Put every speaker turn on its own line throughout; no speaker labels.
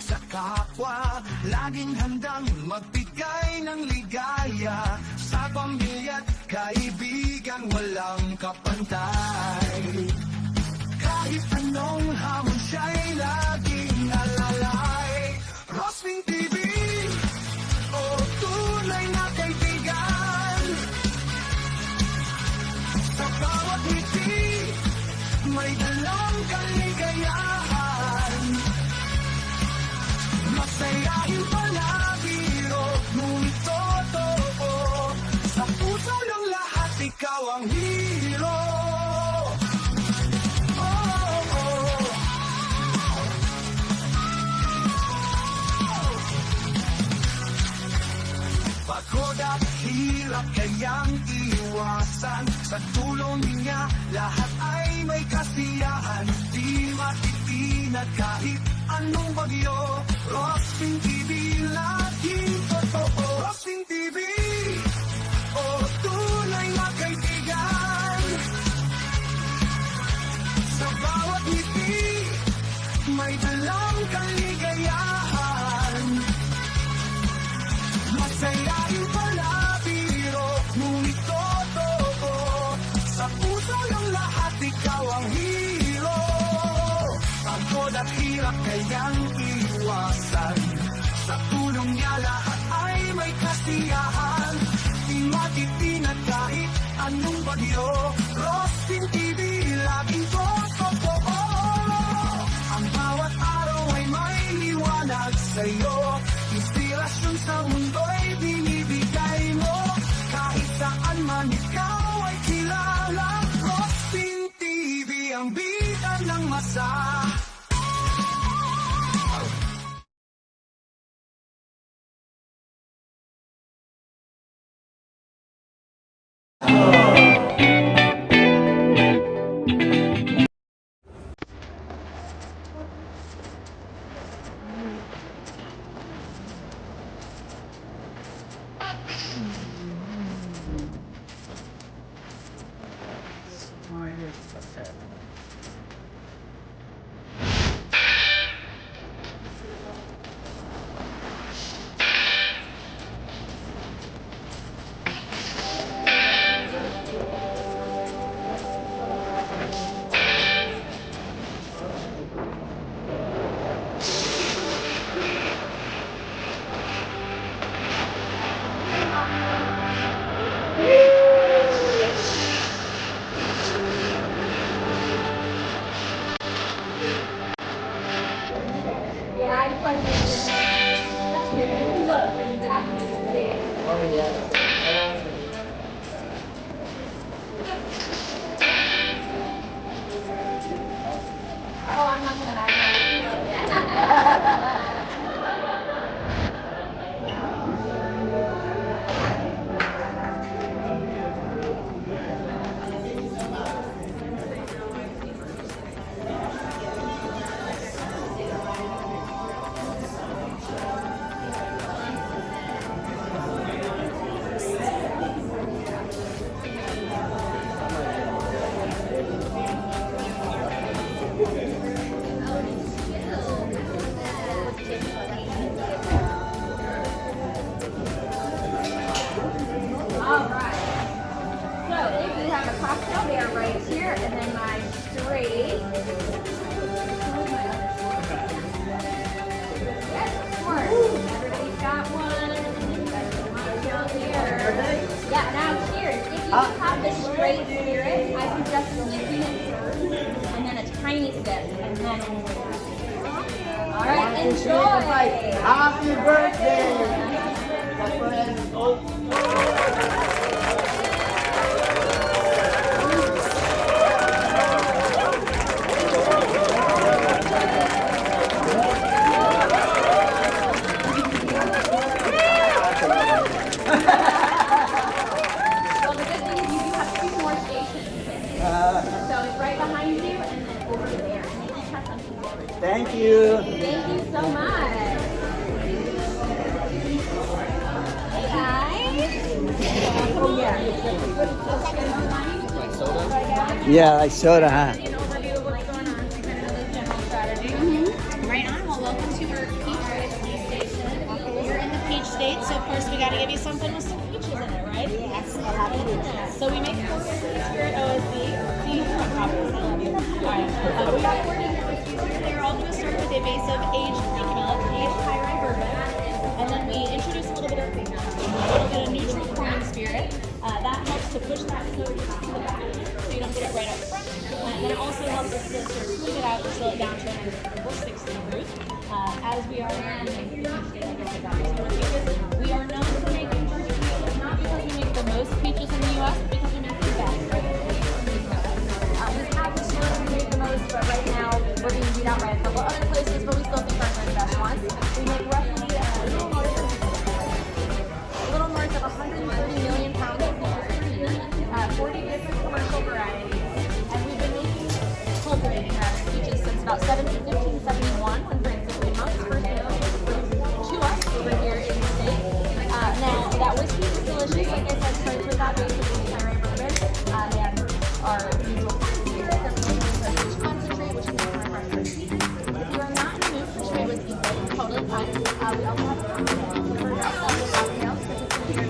Sa kapwa, laging handang magbigay ng ligaya sa pamilya't kaibigan, walang kapantay. Kahit anong hamon siya'y laging alalay. Rospin TV, oh tunay na kaibigan. Sa bawat ngiti, may dalang kaligayahan. Masayahin palabiro, ngunit totoo. Sa puso ng lahat, ikaw ang hero. Oh, oh. Pagod at hirap kayang iwasan. Sa tulong niya, lahat ay may kasiyahan. Di matitinag kahit anong bagyo. Rospin TV, laging totoo. Rospin TV, oh tunay na kaibigan. Sa bawat ngiti, may dalang kaligayahan. Masayahin palabiro, ngunit totoo. Sa puso ng lahat, ikaw ang hero. Pagod at hirap kayang iwasan. Sa tulong niya lahat ay may kasiyahan. Di matitinag kahit anong bagyo. Rospin TV, laging totoo. Ang bawat araw ay may liwanag sa'yo. Inspirasyon sa mundo'y binibigay mo. Kahit saan man ikaw ay kilala. Rospin TV, ang bida ng masa.
have the straight spirit, I suggest licking it first, and then a tiny sip, and then... Alright, enjoy!
Happy birthday!
So it's right behind you and then over there. And you can have something forward.
Thank you.
Thank you so much. Hey guys. Oh yeah.
Yeah, like soda, huh?
An overview of what's going on, kind of the general strategy.
Right on. Well, welcome to our peach recipe station. You're in the peach state, so of course we got to give you something with some peaches in it, right? Yes, I love peaches. So we make 4 different spirit OSB. See, I'm probably I love you. All right. We got 4 different whiskeys here. They're all going to start with a base of aged Greek milk, aged high rye bourbon, and then we introduce a little bit of neutral corn spirit. That helps to push that smoke to the back, so you don't get it right up front. And then it also helps us to sort of smooth it out and slow it down to an over 60 proof. As we are in the we are known for making peaches, not because we make the most peaches in the U.S., but because we make the best.
We have to make the most, but right now we're being beat out by a couple other places, but we still think ours are the best ones. We make roughly a little north of 130 million pounds of peaches per year, 40 different commercial varieties, and we've been cultivating peaches since about 1571 when Francis Lee Monks first introduced to us over here in the state. Now that whiskey is delicious, like I said, starts with that base of aged high rye bourbon, and our usual corn spirit, then we use our peach concentrate, which is our fresh recipe. If you are not in the mood for straight whiskey, totally fine. We also have a cocktail. So for us, the cocktail, specifically our peach sweet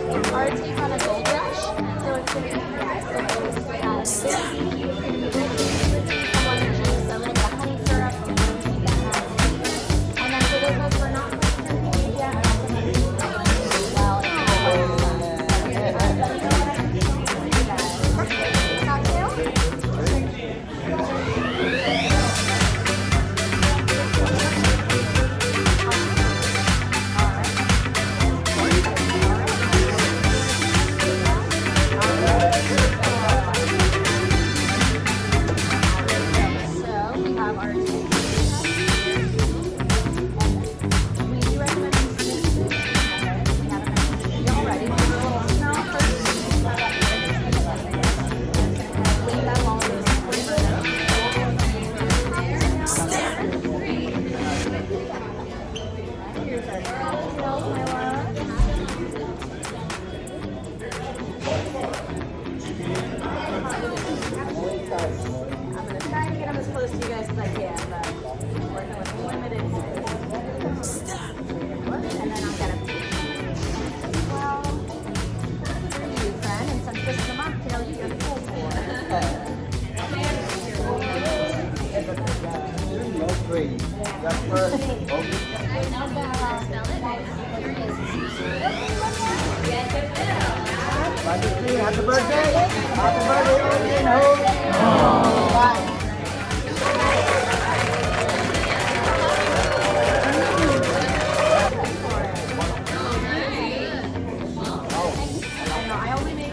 wine. Our take on a gold rush, so it's going to be nice. So it's a little bit of honey syrup, and then for those of us who are not drinking yet, well, cocktail. So we have our we do recommend you we haven't mentioned it already. We'll do a little smell first. Leave that while it is here's our cocktail, my love. I'm going to try to get them as close to you guys as I can, but I'm working with limited space. And then I'm going to well, for you, friend, and since this is a mocktail, you get a full pour.
No free. Just for Happy birthday! Happy birthday, Origin! Bye.
I only make it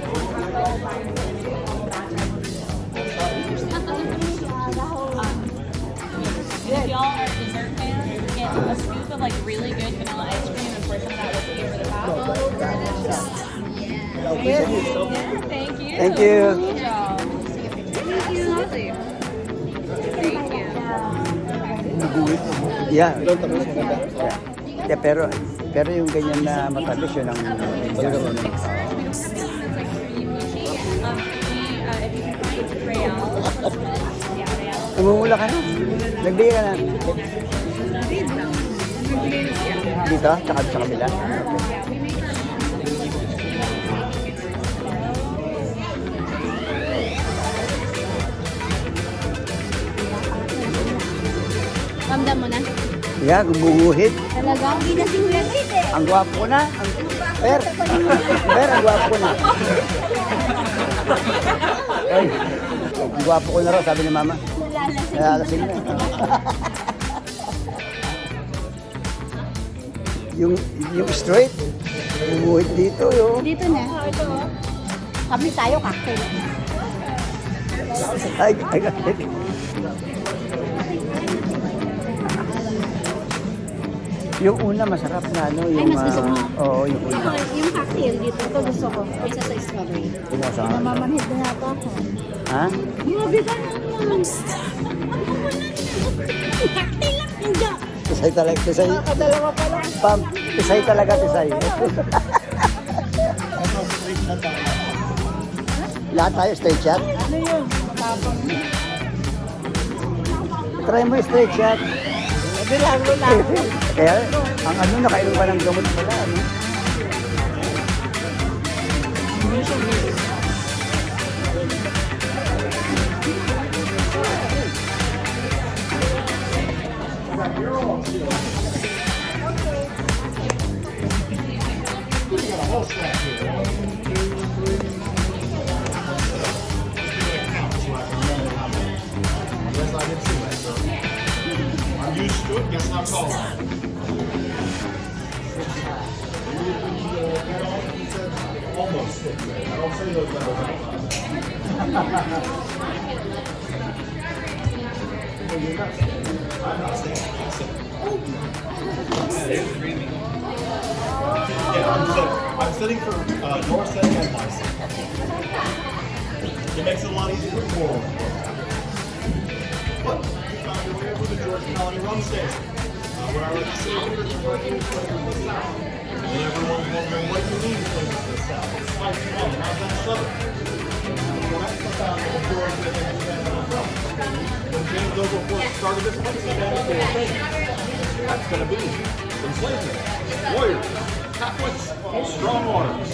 If y'all are dessert fans, get a scoop of like really good vanilla ice cream and pour some of that whiskey over the top. Thank you.
Thank you.
Good job.
Yeah. Yeah, pero yung ganyan na matamis yun ang zero.
We don't have anything that's like creamy mushy. If you can find Real. Yeah, Real.
Umumula ka na. Nagbigay ka na. Dito? Tsaka sa kabila?
Ramdam mo na.
Yeah, gumuguhit.
Talaga? Hindi na singlet eh.
Ang gwapo ko na. Ang gwapo ko na. Ay, ang gwapo ko na raw, sabi ni mama. Nalalasing na. yung straight, gumuguhit dito. Yo.
Dito na. Kami tayo cocktail.
Ay. Yung una masarap na ano, yung
mas gusto mo?
Oo, yung una.
Yung cocktail dito, ito gusto ko. Isa sa strawberry.
Masarap.
Namamanhid na yata ako.
Ha?
Grabe ka naman. Kakti lang, hindi.
Tisay talaga, tisay.
Dalawa pa lang.
Pam, tisay talaga, tisay. Lahat tayo straight shot.
Ano yun? Tapang.
Try mo yung straight shot.
Bilang mo lang.
Kaya, ang ano, nakainom ka ng gamot pala, ano?
I'm used to it, guess I'm calling. Almost. I don't say those letters out loud. I'm not saying it. I'm saying it. Yeah, I'm sitting for North Setting and myself. It makes it a lot easier for more. But you found your way over the Georgia Colony Rum Station. Where I like to say, here's the flavors of the South. And everyone's wondering what you mean flavors of the South. It's spicy rum, how's that Southern? Well, that's the South of Georgia and Savannah. When James Oglethorpe started this place, he had four things. That's going to be enslavement, warriors, Catholics, strong waters.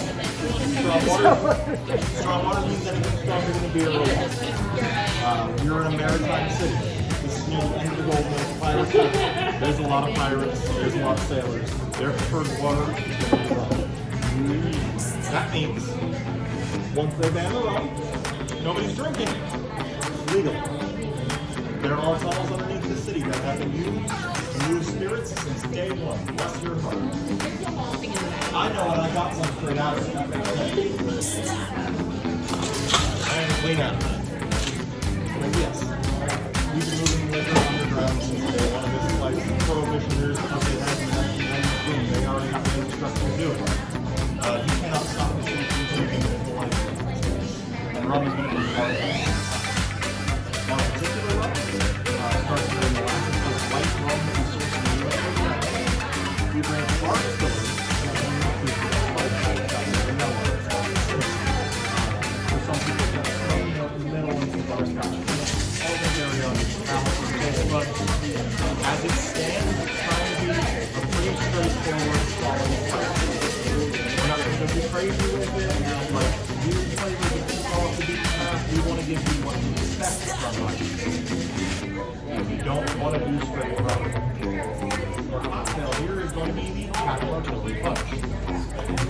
Strong water means anything stronger than a beer or wine. You're in a maritime city. This is near the end of the Golden Age pirate city. There's a lot of pirates, there's a lot of sailors. Their preferred water is going to be rum. That means, once they ban the rum, nobody's drinking it. It's legal. There are tunnels underneath the city that have been used to move spirits since day one. Bless your heart. I know it, I got some straight out of it. I am clean out of it. But yes, we've been moving liquor underground since day one of this place. Prohibition years, because they had in 1993, they already got the infrastructure to do it. You cannot stop the city from drinking it into life. And rum is going to be part of it. Now, particular rum, starts during the last of the white rum that we source in the U.S. We bring our distillery. For some people, that's smoking out in the middle and some other scotch. All the area on the balance of taste, but as it stands, it's trying to be a pretty straightforward quality product. We're not going to be crazy with it, like weird flavors that keep off the beaten path. We want to give you what you expect from life. We don't want to do straight rum. Our cocktail here is going to be the Capital Chili Punch.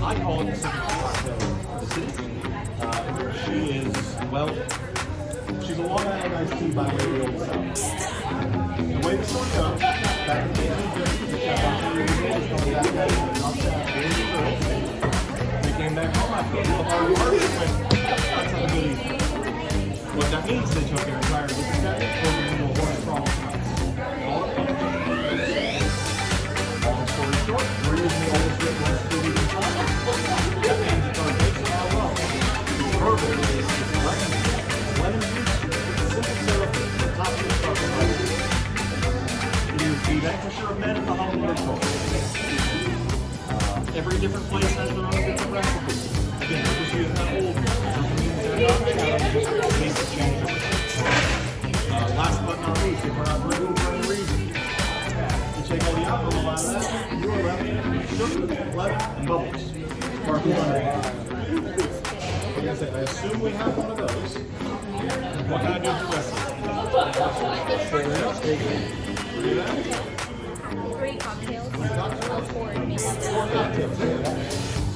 I call it the signature cocktail of the city. She is, well, she's a Long Island iced tea by way of the Old South. The way the story goes, back in the 1850s, the chef out there was coming back at it, and knocked out 40 girls. They came back home after a real hard work and went, let's have a good evening. What that means, they took their entire liquor cabinet, poured it into a horse crawl house. Long story short, we're using the oldest written recipe we can find. That means it's our base of our rum. It's bourbon, it's lemon juice, it's simple syrup, the top of the sparkling ice. It is the vanquisher of men in the Hollywood culture. Every different place has their own different recipe. Again, because you have that old one. Doesn't mean they're not bad, just taste change over time. Last but not least, if we're not drinking for any reason, you take all the alcohol out of that, you are left with sugar, lemon, and bubbles. Sparkling lemonade. Like I said, I assume we have one of those. What can I do for the rest of it? Do that?
3 cocktails. 4
4 cocktails.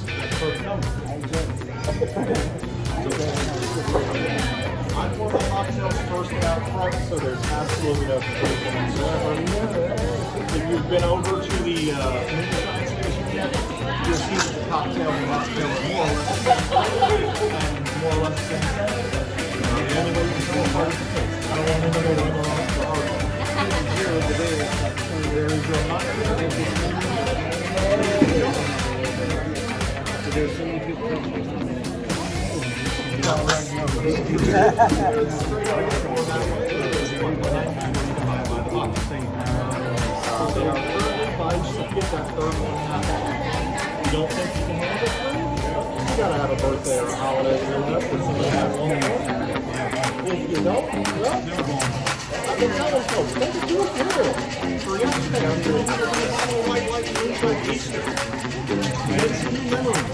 That's perfect number. I pour my cocktails first and out front, so there's absolutely no confusion whatsoever. If you've been over to the moonshine station yet, you'll see that the cocktail and mocktail are more or less and more or less the same. The only way you can tell apart is the taste. I don't want to know whether or not it's hard. There is your mocktail.
There's so many people.
Straight up, They are currently budged to get that third one happening. You don't think you can handle three? You gotta have a birthday or a holiday coming up that somebody has one more. If you don't, well, I've been telling folks, don't do it here. For yesterday, I'm doing a bottle of white moonshine Easter. It's new memories.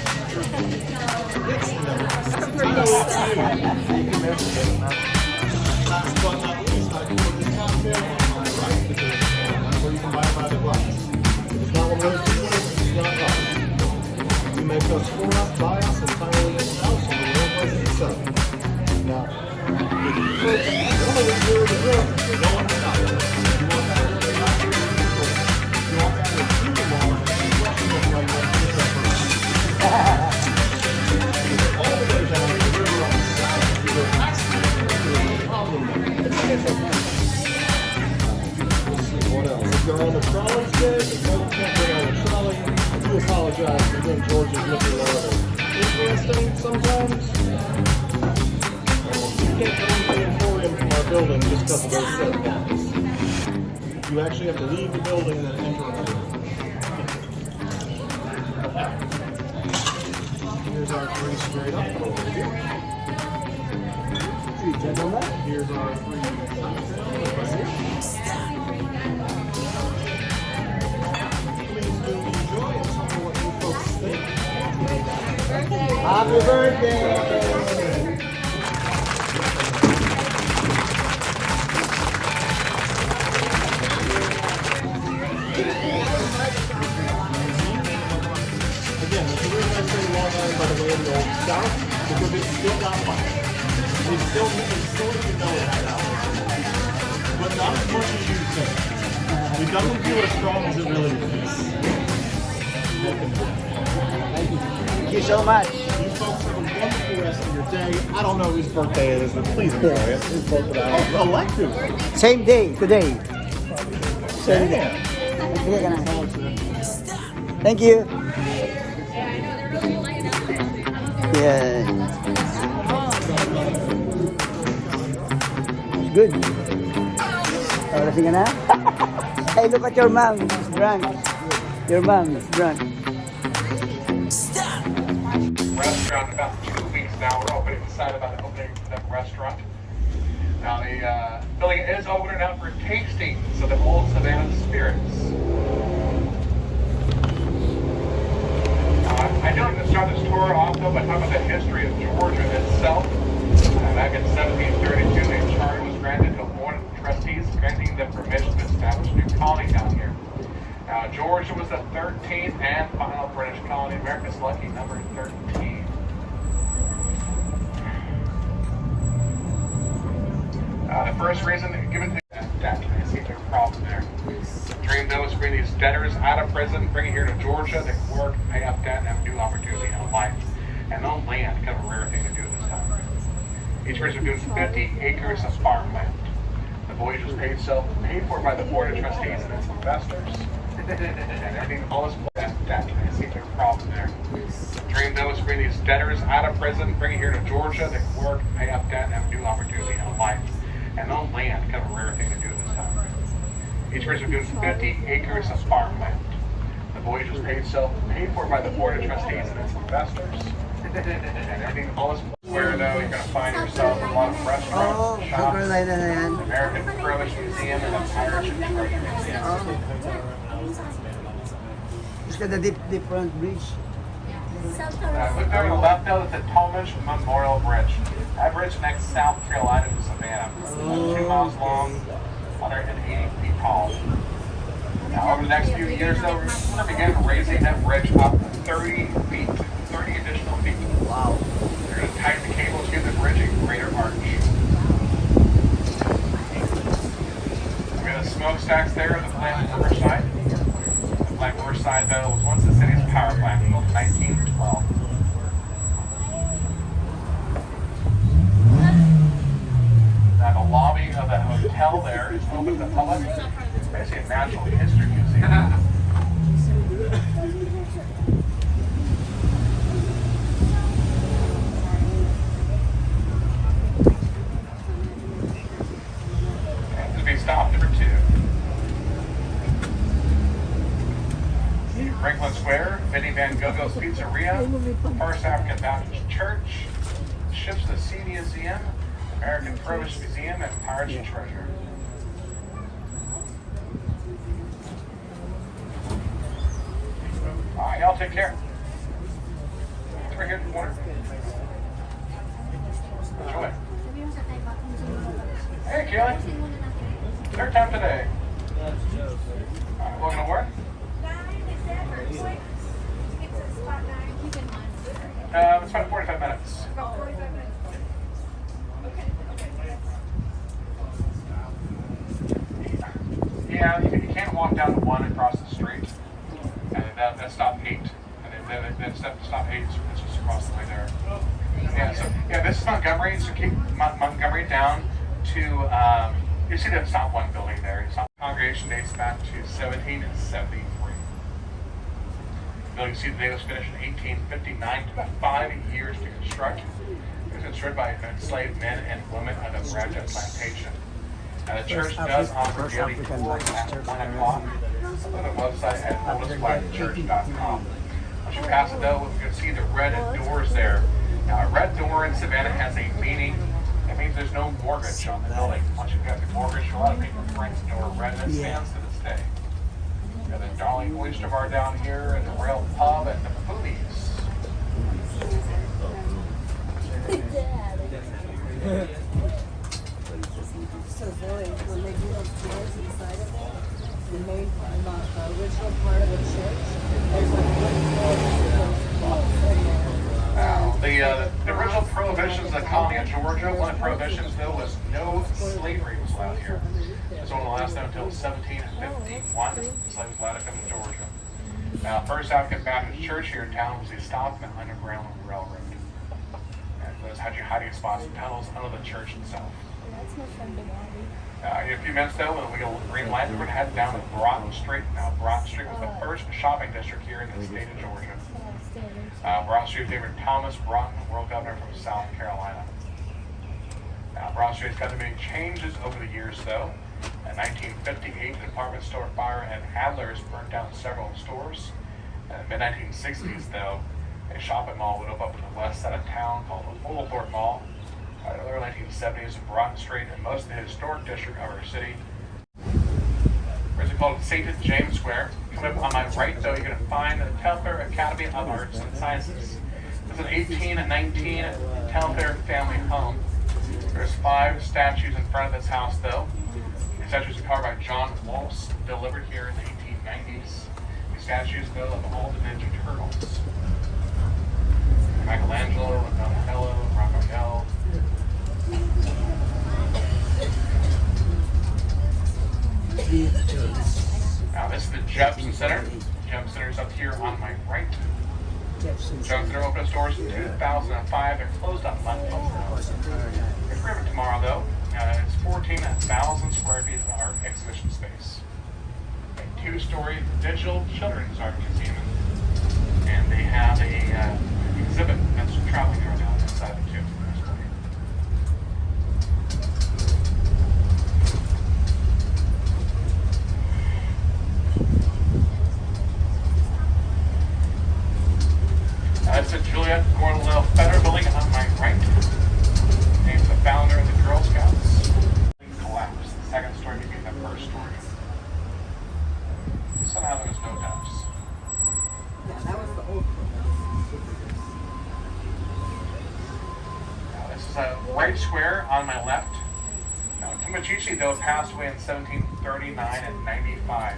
It's new memories. I know it's new. You can mention it. Last but not least, I put this cocktail on my right, where you can buy it by the glass. It's not one of those situations, it's not us. You make us for us, buy us, entirely in-house, and we don't place it sell. Now, if you put one of the zero to zero, no one will stop it. You want that really high, you want that with two tomorrow, and you want to look like that first. All the way down to the river on the south, you go past the problem there. What else? If you're on the trolley today, if you can't bring on the trolley, I do apologize for when George is looking a little interesting sometimes. You can't come into the emporium from our building just because of those set blocks. You actually have to leave the building and then enter another. Here's our three straight up over here. Here's our three cocktails right here. Please do enjoy and tell me what you folks think.
Happy birthday!
Again, the reason I say Long Island by the way in the old South, because it's still not fun. They still you know it out. But not as much as you think. It doesn't feel as strong as it really is.
Thank you so much.
You folks have a wonderful rest of your day. I don't know whose birthday it is, but please enjoy it. It's both of ours. Elective.
Same day today. Same day. Thank you. Yeah. It's good. Lasing ka na? Hey, look at your mom. She's drunk. Your mom is drunk.
Restaurant about 2 weeks now. We're opening, excited about the opening of that restaurant. Now the building is opening now for tasting, so the old Savannah spirits. I didn't even start this tour off though by talking about the history of Georgia itself. Back in 1732, the charter was granted to a board of trustees, granting them permission to establish a new colony down here. Now, Georgia was the 13th and final British colony, America's lucky number 13. The first reason given to that, I see there's a problem there. The dream though is to bring these debtors out of prison, bring it here to Georgia, they can work, pay off debt, and have a new opportunity in life. And own land, kind of a rare thing to do this time. Each person was doing 50 acres of farmland. The voyage was paid for by the board of trustees and its investors. And everything, all this debt, I see there's a problem there. The dream though is to bring these debtors out of prison, bring it here to Georgia, they can work, pay off debt, and have a new opportunity in life. And own land, kind of a rare thing to do this time. Each person was doing 50 acres of farmland. The voyage was paid for by the board of trustees and its investors. And everything, all this where though you're going to find yourself in a lot of restaurants, shops, an American British Museum, and an Irish and Treasure Museum.
It's got a different bridge.
Look there on the left though, that's the Talmadge Memorial Bridge. That bridge connects South Carolina to Savannah. It's 2 miles long, 180 feet tall. Now over the next few years though, we're going to begin raising that bridge up 30 feet, 30 additional feet.
Wow.
They're going to tighten the cables, give the bridge a greater arch. We got the smokestacks there on the plant Riverside. The plant Riverside though was once the city's power plant, built in 1912. Now the lobby of the hotel there is open to the public. It's basically a natural history museum. This will be stop number 2. Franklin Square, Vinnie Van Gogo's Pizzeria, First African Baptist Church, Ships of the Sea Museum, American Produce Museum, and Pirates Treasure. All right, y'all take care. It's right here in the corner. Enjoy. Hey, Kelly. Third time today. All right, welcome to work. It's about 45 minutes. Yeah, you can't walk down the one across the street, and that's stop 8, and then stop 8 is just across the way there. Yeah, so yeah, this is Montgomery. So keep Montgomery down to you see the stop 1 building there. The congregation dates back to 1773. The building seat today was finished in 1859. Took about 5 years to construct. It was constructed by enslaved men and women on the Bradford plantation. Now, the church does offer daily tours at 1 o'clock on the website at oldestblackchurch.com. Once you pass it though, you can see the red doors there. Now, a red door in Savannah has a meaning. It means there's no mortgage on the building. Once you've got the mortgage, a lot of people print the door red, and it stands to this day. We got the Darling Oyster Bar down here, and the Rail Pub, and the Boonies.
So Zoe, when they do those tours inside of it, the main original part of the church, there's like
The original prohibitions of the colony of Georgia, one of the prohibitions though was no slavery was allowed here. This one will last them until 1751. Slaves was allowed to come to Georgia. Now, First African Baptist Church here in town was a stop in the Underground Railroad. And those hiding spots and tunnels under the church itself. In a few minutes though, when we get a green light, we're going to head down to Broughton Street. Now, Broughton Street was the first shopping district here in the state of Georgia. Broughton Street was named for Thomas Broughton, world governor from South Carolina. Now, Broughton Street's got many changes over the years though. In 1958, the department store fire at Adler's burnt down several stores. In the mid-1960s though, a shopping mall would open up in the west side of town called the Oglethorpe Mall. In the early 1970s, Broughton Street and most of the historic district of our city. Where's it called? St. James Square. Coming up on my right, though, you're going to find the Telfair Academy of Arts and Sciences. This is an 1819 Telfair family home. There's 5 statues in front of this house, though. The statues are carved by John Walsh, delivered here in the 1890s. These statues, though, of all the Ninja Turtles. Michelangelo, Donatello, Raphael. Now this is the Jepson Center. Jepson Center is up here on my right. Jepson Center opened its doors in 2005. They're closed on Monday. It's open tomorrow though. It's 14,000 square feet of art exhibition space. A 2-story digital children's art museum. And they have a exhibit that's traveling right now inside the too. That's the Juliet Gordon Federal Building on my right. Named the founder of the Girl Scouts. Collapsed. The second story became the first story. Somehow there was no doubts.
Yeah, that was the old one.
Now this is a Wright Square on my left. Now Tumachichi though passed away in 1739 and 95.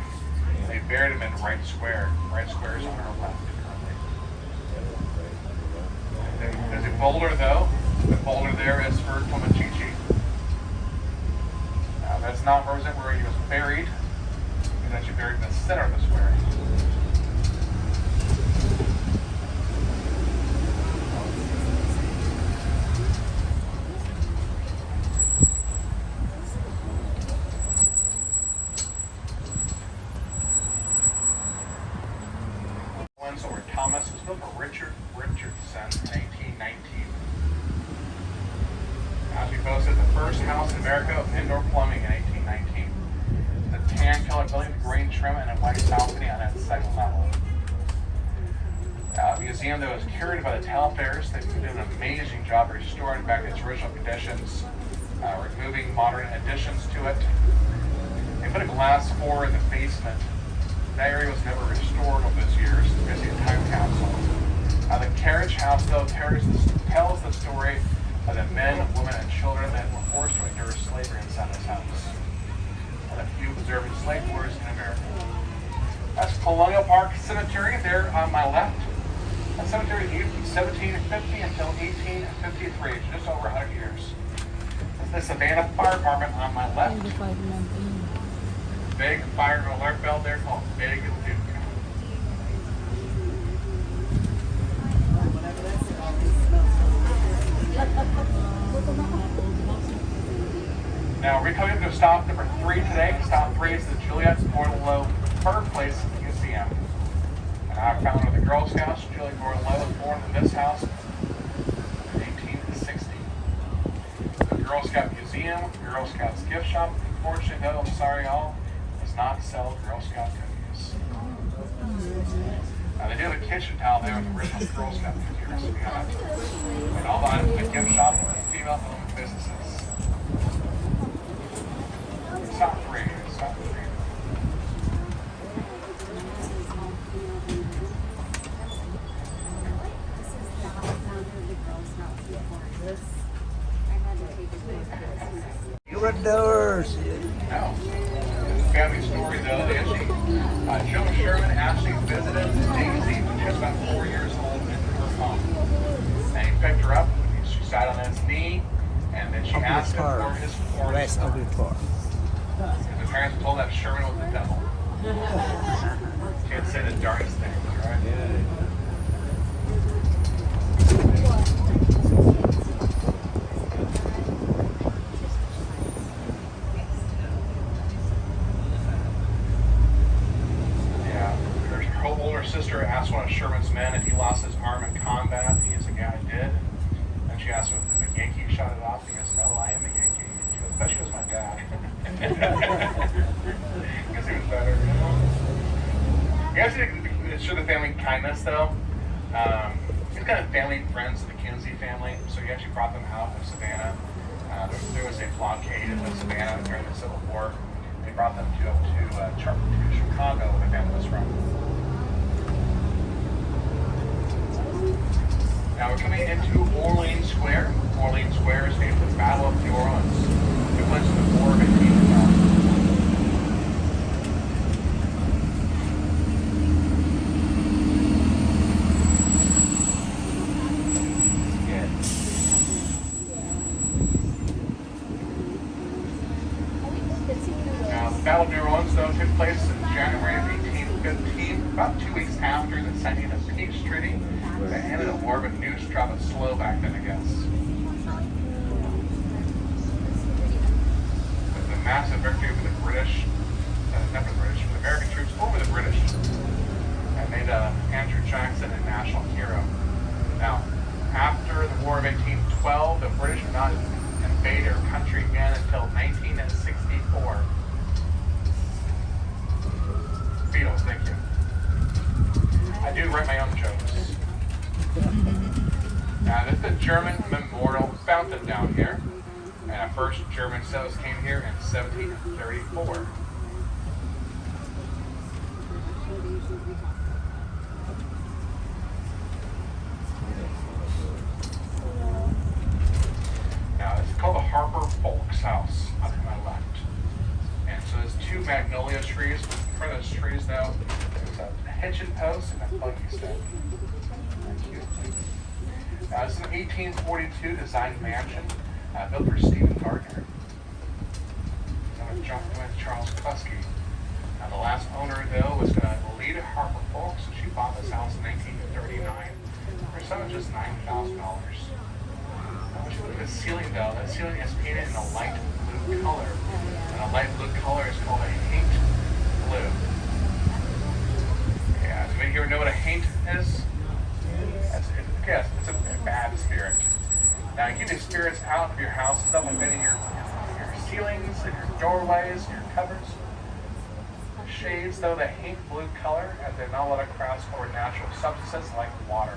They buried him in Wright Square. Wright Square is on our left. There's a boulder though. The boulder there is for Tomochichi. Now that's not represent where he was buried. He's actually buried in the center of the square. Ones over Thomas was built for Richardson in 1819. As we posted, the first house in America with indoor plumbing in 1819. The tan colored building with green trim and a white balcony on its second level. Museum that was curated by the Telfairs. They did an amazing job restoring back its original conditions, removing modern additions to it. They put a glass floor in the basement. That area was never restored over those years because of the time capsule. The carriage house, though, tells the story of the men, women, and children that were forced to endure slavery inside this house. One of the few preserved slave quarters in America. That's Colonial Park Cemetery there on my left. That cemetery was used from 1750 until 1853, just over 100 years. That's the Savannah Fire Department on my left. Big fire alert bell there called Big Duke. Now we're coming to stop number 3 today. Stop 3 is the Juliet Bordelot Birthplace Museum. And our founder of the Girl Scouts, Juliet Bordelot, was born in this house in 1860. The Girl Scout Museum, Girl Scouts gift shop. Unfortunately, though, I'm sorry, y'all, does not sell Girl Scout cookies. Now they do have a kitchen towel there with the original Girl Scout cookies. And all the items in the gift shop are female-owned businesses. Stop 3. Stop 3.
You're outdoors.
No. Family story though. Joe Sherman actually visited Daisy when she was about 4 years old in her home. And he picked her up, she sat on his knee, and then she asked him for his porn
Rest
star.
of your car.
Because the parents told that Sherman was the devil. Can't say the darndest things, right? Her older sister asked one of Sherman's men if he lost his arm in combat. He is the guy who did. And she asked him if a Yankee shot it off. He goes, "No, I am a Yankee." She goes, "But she was my dad." Because he was better. He actually showed the family kindness, though. He's kind of family friends of the Kinsey family, so he actually brought them out of Savannah. There was a blockade in Savannah during the Civil War. They brought them to Chicago, where the family was from. Now we're coming into Orleans Square. Orleans Square is named for the Battle of New Orleans. It went to the War of 1812. Now, the Battle of New Orleans, though, took place in January of 1815, about 2 weeks after the signing of the Peace Treaty. That ended the war, but news traveled slow back then, I guess. With the massive victory for the British, not for the British, for the American troops over the British, and made Andrew Jackson a national hero. Now, after the War of 1812, the British would not invade our country again until 1964. Beatles, thank you. I do write my own jokes. Now, this is the German Memorial Fountain down here. And first German settlers came here in 1734. Now, it's called the Harper Folks House up to my left. And so there's 2 magnolia trees. In front of those trees, though, there's a hitching post and a buggy stick. This is an 1842 designed mansion built for Stephen Gardner. With Charles Cluskey. Now, the last owner, though, was Lita Harper Folks, and she bought this house in 1939 for a sum of just $9,000. Now, when you look at the ceiling, though, the ceiling is painted in a light blue color. And a light blue color is called a haint blue. Yeah, does anybody here know what a haint is? It's a bad spirit. Now, you keep the spirits out of your house, stuff like that in your ceilings, in your doorways, in your cupboards. shades, though, that hint blue color, as they're not a lot of crafts or natural substances like water.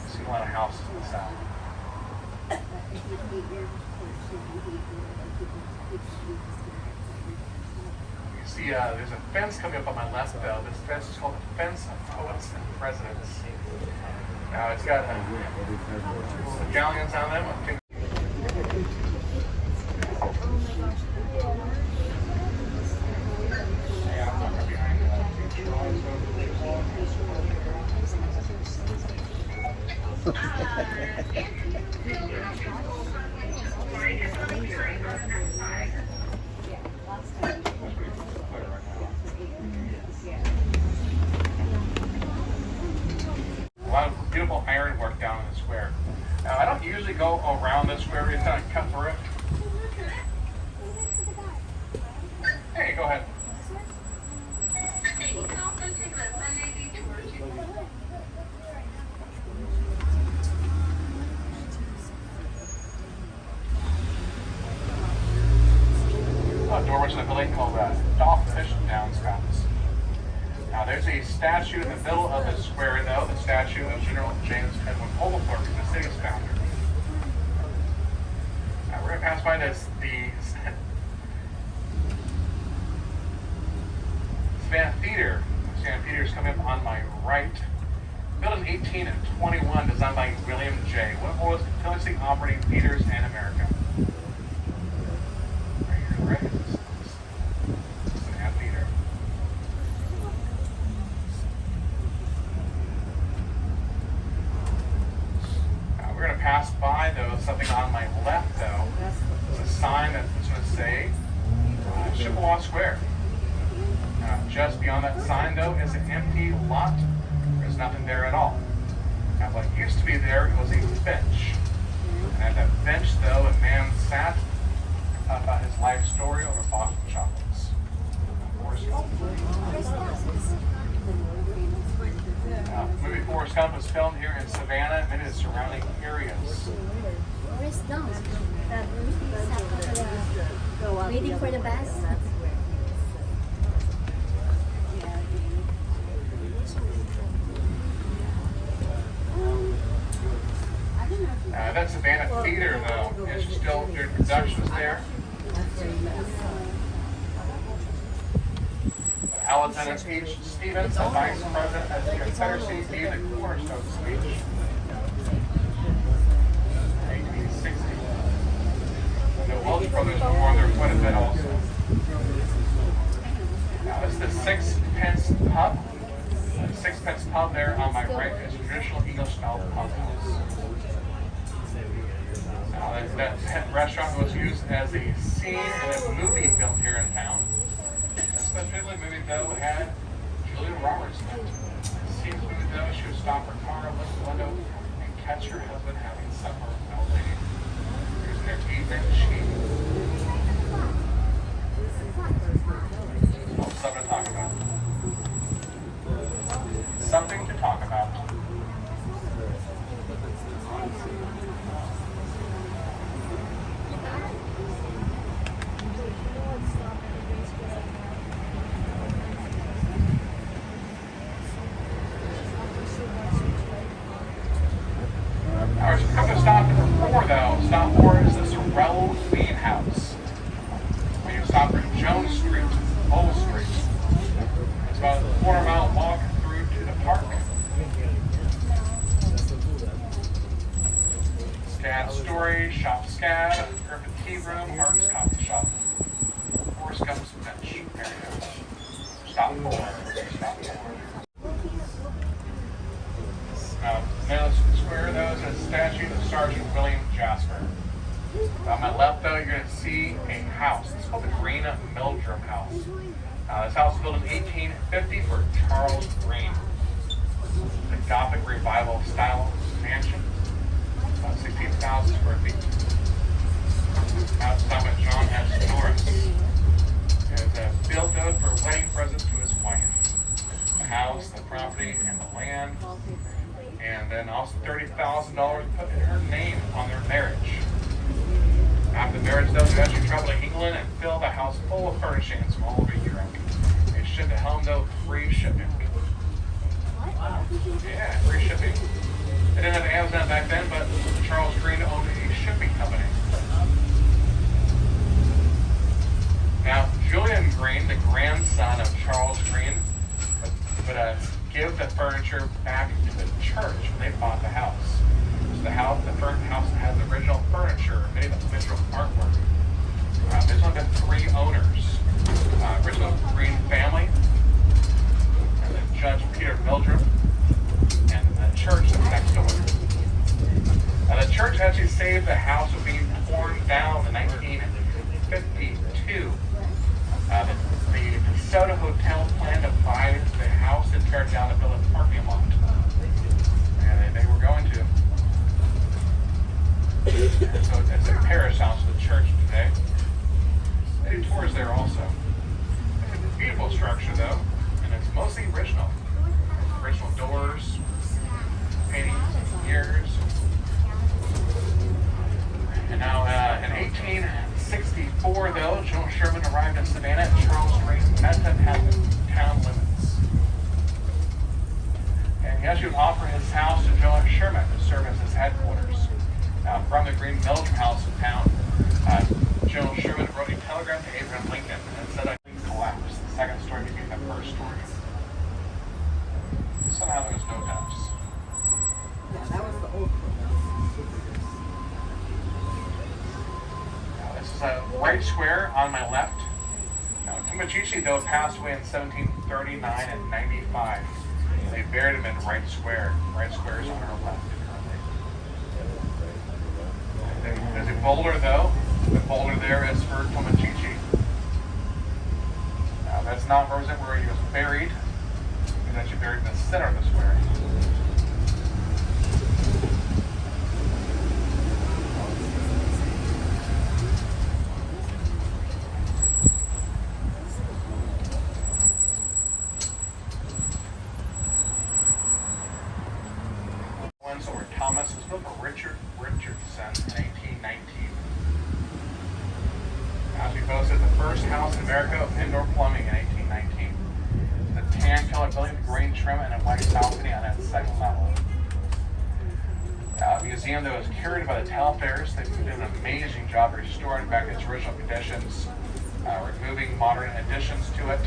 See a lot of houses in the south. You see, there's a fence coming up on my left, though. This fence is called the Fence of Poets and Presidents. Now, it's got galleons on them. I think. A lot of beautiful ironwork down in the square. Now, I don't usually go around the square, we just kind of cut through it. Hey, go ahead. Doorway to the building called Dogfish Downspouts. Now, there's a statue in the middle of the square, though, the statue of General James Edwin Oglethorpe, the city's founder. Now, we're going to pass by the Savannah Theater. Savannah Theater is coming up on my right. Built in 1821, designed by William J. One of the most continuously operating theaters in America. Right here, right? Savannah Theater. We're going to pass by, though, something on my left, though. It's a sign that's going to say Chippewa Square. Just beyond that sign, though, is an empty lot. There's nothing there at all. Now, what used to be there was a bench. And at that bench, though, a man sat about his life story over boxed chocolates. Movie Forrest Gump was filmed here in Savannah and its surrounding areas.
Waiting for the bus.
That Savannah Theater, though, is still doing productions there. Alexander H. Stevens, the Vice President of the Confederacy, gave the cornerstone speech. 1860. The Welch brothers performed there quite a bit also. Now, this is the Sixpence Pub. The Sixpence Pub there on my right is a traditional English-style pub house. That restaurant was used as a scene in a movie filmed here in town. This particular movie, though, had Julia Roberts in it. The scene movie, though, she would stop her car, look at the window, and catch her husband having supper with an old lady. Here's their evening sheet. Oh, something to talk about. Something to talk about. Our coming to stop number 4, though. Stop 4 is the Sorrel Queen House. Where you stop from Jones Street, Old Street. It's about a quarter-mile walk through to the park. Scad Story, Shop Scad, Griffin Tea Room, Hart's Coffee Shop, Forrest Gump's Bench. There you go. Stop 4. Stop 4. Now, the square, though, is a statue of Sergeant William Jasper. On my left, though, you're going to see a house. It's called the Green Meldrum House. This house was built in 1850 for Charles Green. The Gothic Revival style mansion, about 16,000 square feet. Now it's time with John S. Norris. It's built, though, for a wedding present to his wife. The house, the property, and the land. And then also $30,000 put in her name on their marriage. After the marriage, though, they actually traveled to England in and fill the house full of furnishings from all over Europe. They shipped it home though, free shipping. Yeah, free shipping. They didn't have Amazon back then, but Charles Green owned a shipping company. Now, Julian Green, the grandson of Charles Green, would give the furniture back to the church when they bought the house. So the house has the original furniture, many of the original artwork. There's only been 3 owners. Original Green family, and then Judge Peter Mildred, and the church that's next door. The church actually saved the house from being torn down in 1952. The DeSoto Hotel planned to buy the house and tear it down to build a parking lot. And they were going to. So it's a parish house of the church today. They do tours there also. It's a beautiful structure though, and it's mostly original. Original doors, paintings, years. And now in 1864 though, General Sherman arrived in Savannah and Charles Green met him at the town limits. And he actually would offer his house to General Sherman to serve as his headquarters. From the Green Military House in town, General Sherman wrote a telegram to Abraham Lincoln and said that he collapsed. The second story became the first story. Somehow there was no house.
Yeah, that was the old one.
Now, this is a right square on my left. Now, Tomachichi, though, passed away in 1739 and 95. They buried him in Right Square. Right Square is on our left. There's a boulder, though. The boulder there is for Tomachichi. Now, that's not where he was buried. He was actually buried in the center of the square. Or Thomas was built for Richardson in 1819. As we boasted, the first house in America with indoor plumbing in 1819. The tan-colored building with green trim and a white balcony on its second level. The museum that was curated by the Telfairs, they did an amazing job restoring back its original conditions, removing modern additions to it.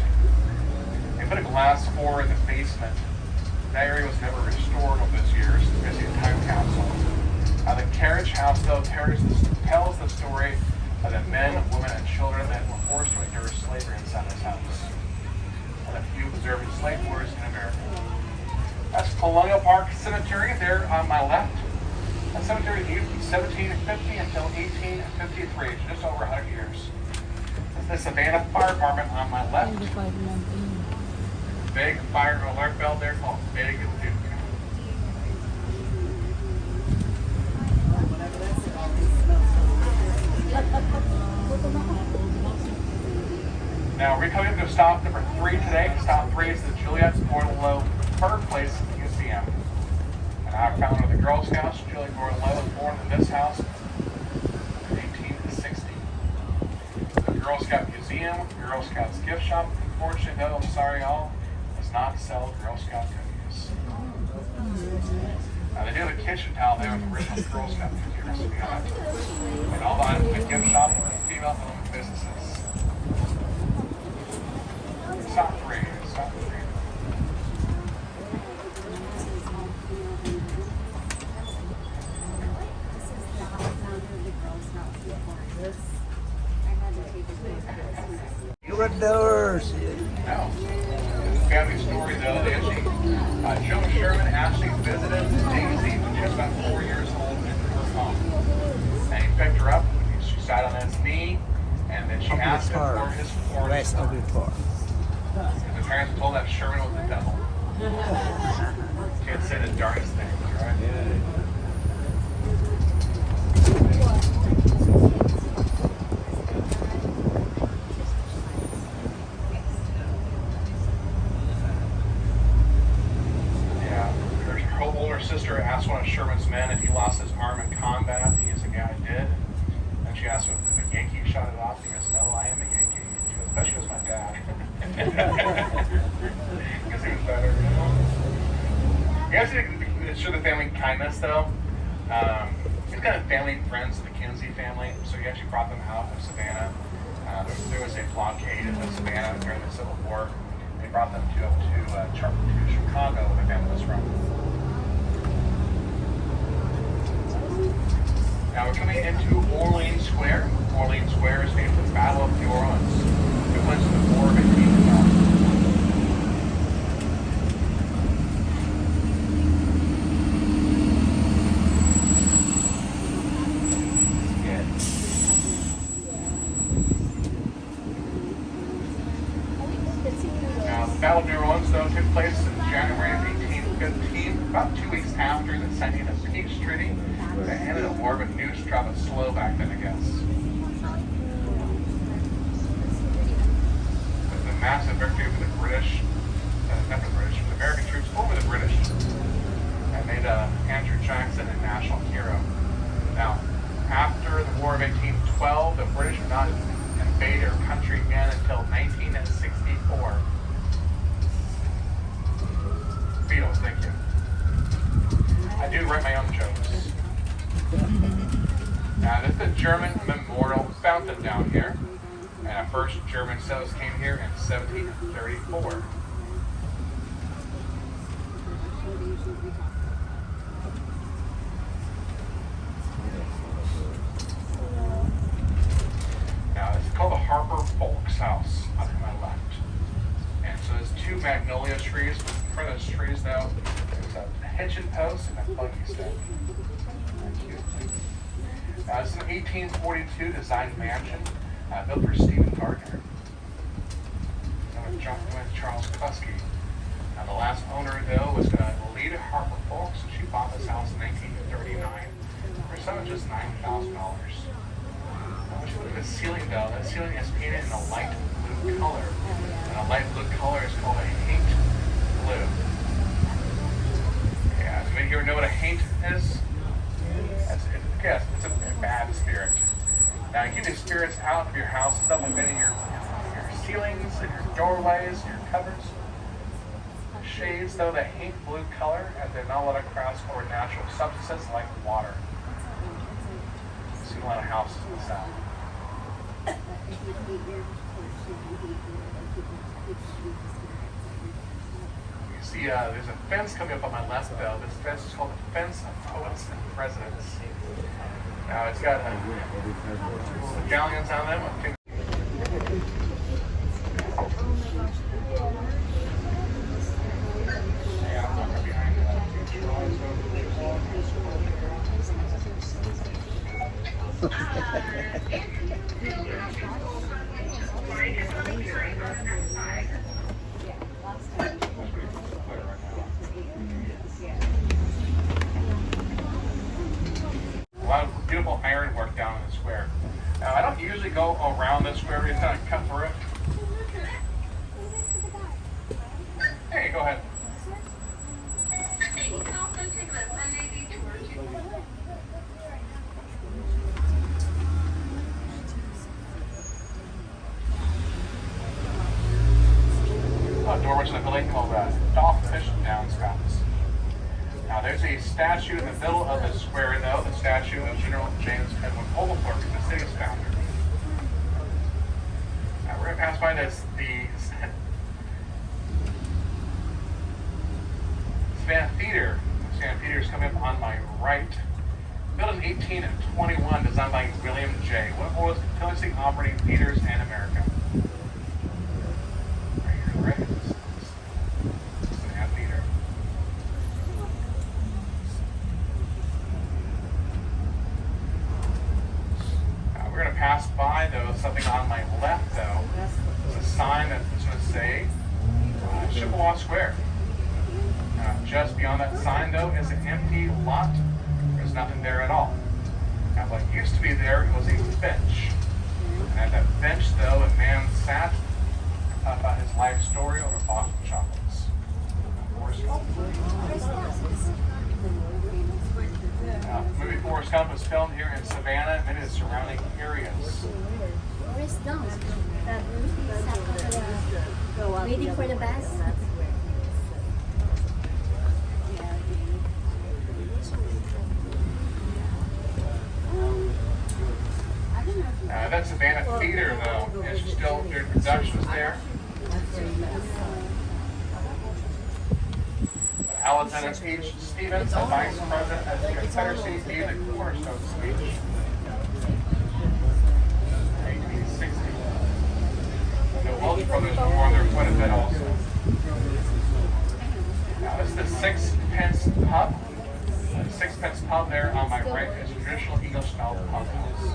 They put a glass floor in the basement. That area was never restored over those years because the entire council. The carriage house, though, tells the story of the men, women, and children that were forced to endure slavery inside this house. One of the few preserving slave quarters in America. That's Colonial Park Cemetery there on my left. That cemetery was used from 1750 until 1853, just over 100 years. That's the Savannah Fire Department on my left. Big fire alert bell there called Big Duke. Now we're coming up to stop number 3 today. Stop 3 is the Juliet's Bordelot Birthplace Museum. And our founder of the Girl Scouts, Juliet Bordelot, was born in this house in 1860. The Girl Scout Museum, Girl Scouts gift shop. Unfortunately, though, I'm sorry, y'all, does not sell Girl Scout cookies. They do have a kitchen towel there with the original Girl Scout cookie recipe on it. And all the items in the gift shop are female-owned businesses. Stop 3. Stop 3.
Look at doors.
Now, family story though, they actually, Joe Sherman actually visited Daisy when she was about 4 years old in her home. And he picked her up, she sat on his knee, and then she asked him for his fortune.
Rest of the floor.
And the parents told that Sherman was the devil. She had said the darndest things, right? Sister asked one of Sherman's men if he lost his arm in combat. He said, yeah, I did. And she asked him if a Yankee shot it off. He goes, no, Because he was better. You guys need to show the family kindness, though. He's got family and friends of the Kinsey family, so he actually brought them out of Savannah. There was a blockade of Savannah during the Civil War. They brought them to Chicago, where the family was from. Now we're coming into Orleans Square. Orleans Square is named for the Battle of New Orleans. It went to the War of 1812. Now, the Battle of New Orleans, though, took place in January of 1815, about 2 weeks after the signing of the Peace Treaty. That ended a war, but news traveled slow back then, I guess. It was a massive victory for the British, not the British, for the American troops over the British. That made Andrew Jackson a national hero. Now, after the War of 1812, the British would not invade our country again until 1964. Beatles, thank you. I do write my own jokes. Now, this is the German Memorial Fountain down here. And our first German settlers came here in 1734. Now, it's called the Harper Folks House up to my left. And so there's two magnolia trees. In front of those trees, though, there's a hitching post and a buggy stick. This is an 1842 designed mansion built for Stephen Gardner. And with Charles Cluskey. Now, the last owner, though, was Lita Harper Folks, and she bought this house in 1939 for some of just $9,000. Now, when you look at the ceiling, though, that ceiling is painted in a light blue color. And a light blue color is called a haint blue. Yeah, does anybody here know what a haint is? It's a bad spirit. Now, you keep the spirits out of your house, stuff like that in your ceilings, and your doorways, and your cupboards. Shades, though, that haint blue color, and they're not allowed to cross over natural substances like water. See a lot of houses in the South. You see, there's a fence coming up on my left, though. This fence is called the Fence of Poets and Presidents. Now, it's got galleons on them. A lot of beautiful ironwork down in the square. Now, I don't usually go around the square, it's kind of cut through it. Hey, go ahead. Norwich in the lake called Dogfish Downspouts. Now, there's a statue in the middle of the square, though, the statue of General James Edwin Oglethorpe, the city's founder. Now, we're going to pass by the Savannah Theater. Savannah Theater is coming up on my right. Built in 1821, designed by William J., one of the oldest continuously operating theaters in America. Right here, right? Savannah Theater. We're going to pass by, though, something on my left, though. There's a sign that's going to say Chippewa Square. Just beyond that sign, though, is an empty lot. There's nothing there at all. Now, what used to be there was a bench. And at that bench, though, a man sat about his life story over Boston chocolates. Movie Forrest Gump was filmed here in Savannah and its surrounding areas.
Waiting for the bus.
That Savannah Theater, though, is still doing productions there. Alexander H. Stevens, the Vice President of the Confederacy, gave the cornerstone speech. 1860. The Welch brothers performed there quite a bit also. Now, this is the Sixpence Pub. The Sixpence Pub there on my right is a traditional English-style pub house.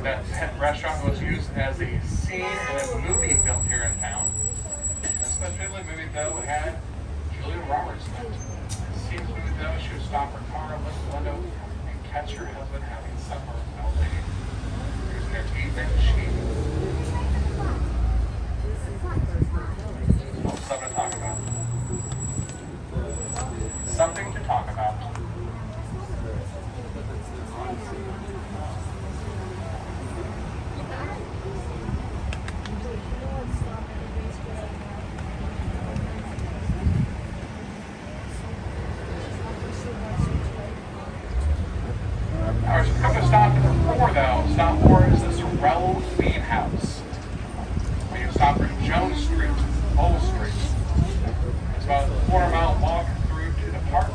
That restaurant was used as a scene in a movie filmed here in town. This particular movie, though, had Julia Roberts in it. Scene of the movie, though, she would stop her car, look at the window, and catch her husband having supper with an old lady. He was there to eat and she. Well, something to talk about. Something to talk about. All right, so come to stop number 4, though. Stop 4 is the Sorrel Bean House. We can stop for Jones Street, Old Street. It's about a quarter-mile walk through to the park.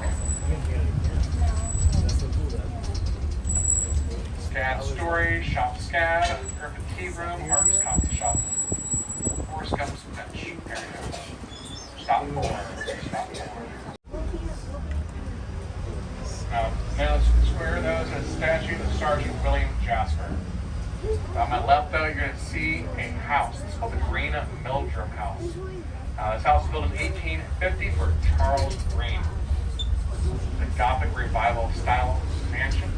Scad Story, Shop Scad, Perfect Tea Room, Hart's Coffee Shop, Forrest Gump's Bench area. Stop 4. Stop 4. Now, Square, though, is a statue of Sergeant William Jasper. On my left, though, you're going to see a house. It's called the Green Meldrum House. This house was built in 1850 for Charles Green. The Gothic Revival style mansion,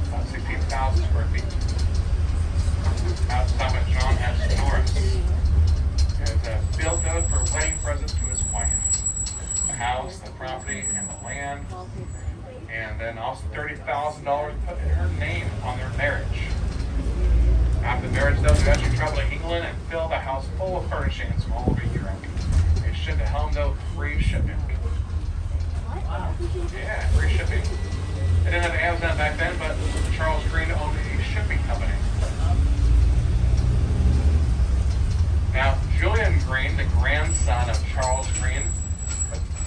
about 16,000 square feet. Now it's talking about John S. Norris. It's built out for wedding presents to his wife. The house, the property, and the land. And then also $30,000 put in her name on their marriage. After the marriage, though, they actually traveled to England and filled the house full of furnishings from all over Europe. They shipped it home, though, free shipping. Yeah, free shipping. They didn't have Amazon back then, but Charles Green owned a shipping company. Now, Julian Green, the grandson of Charles Green,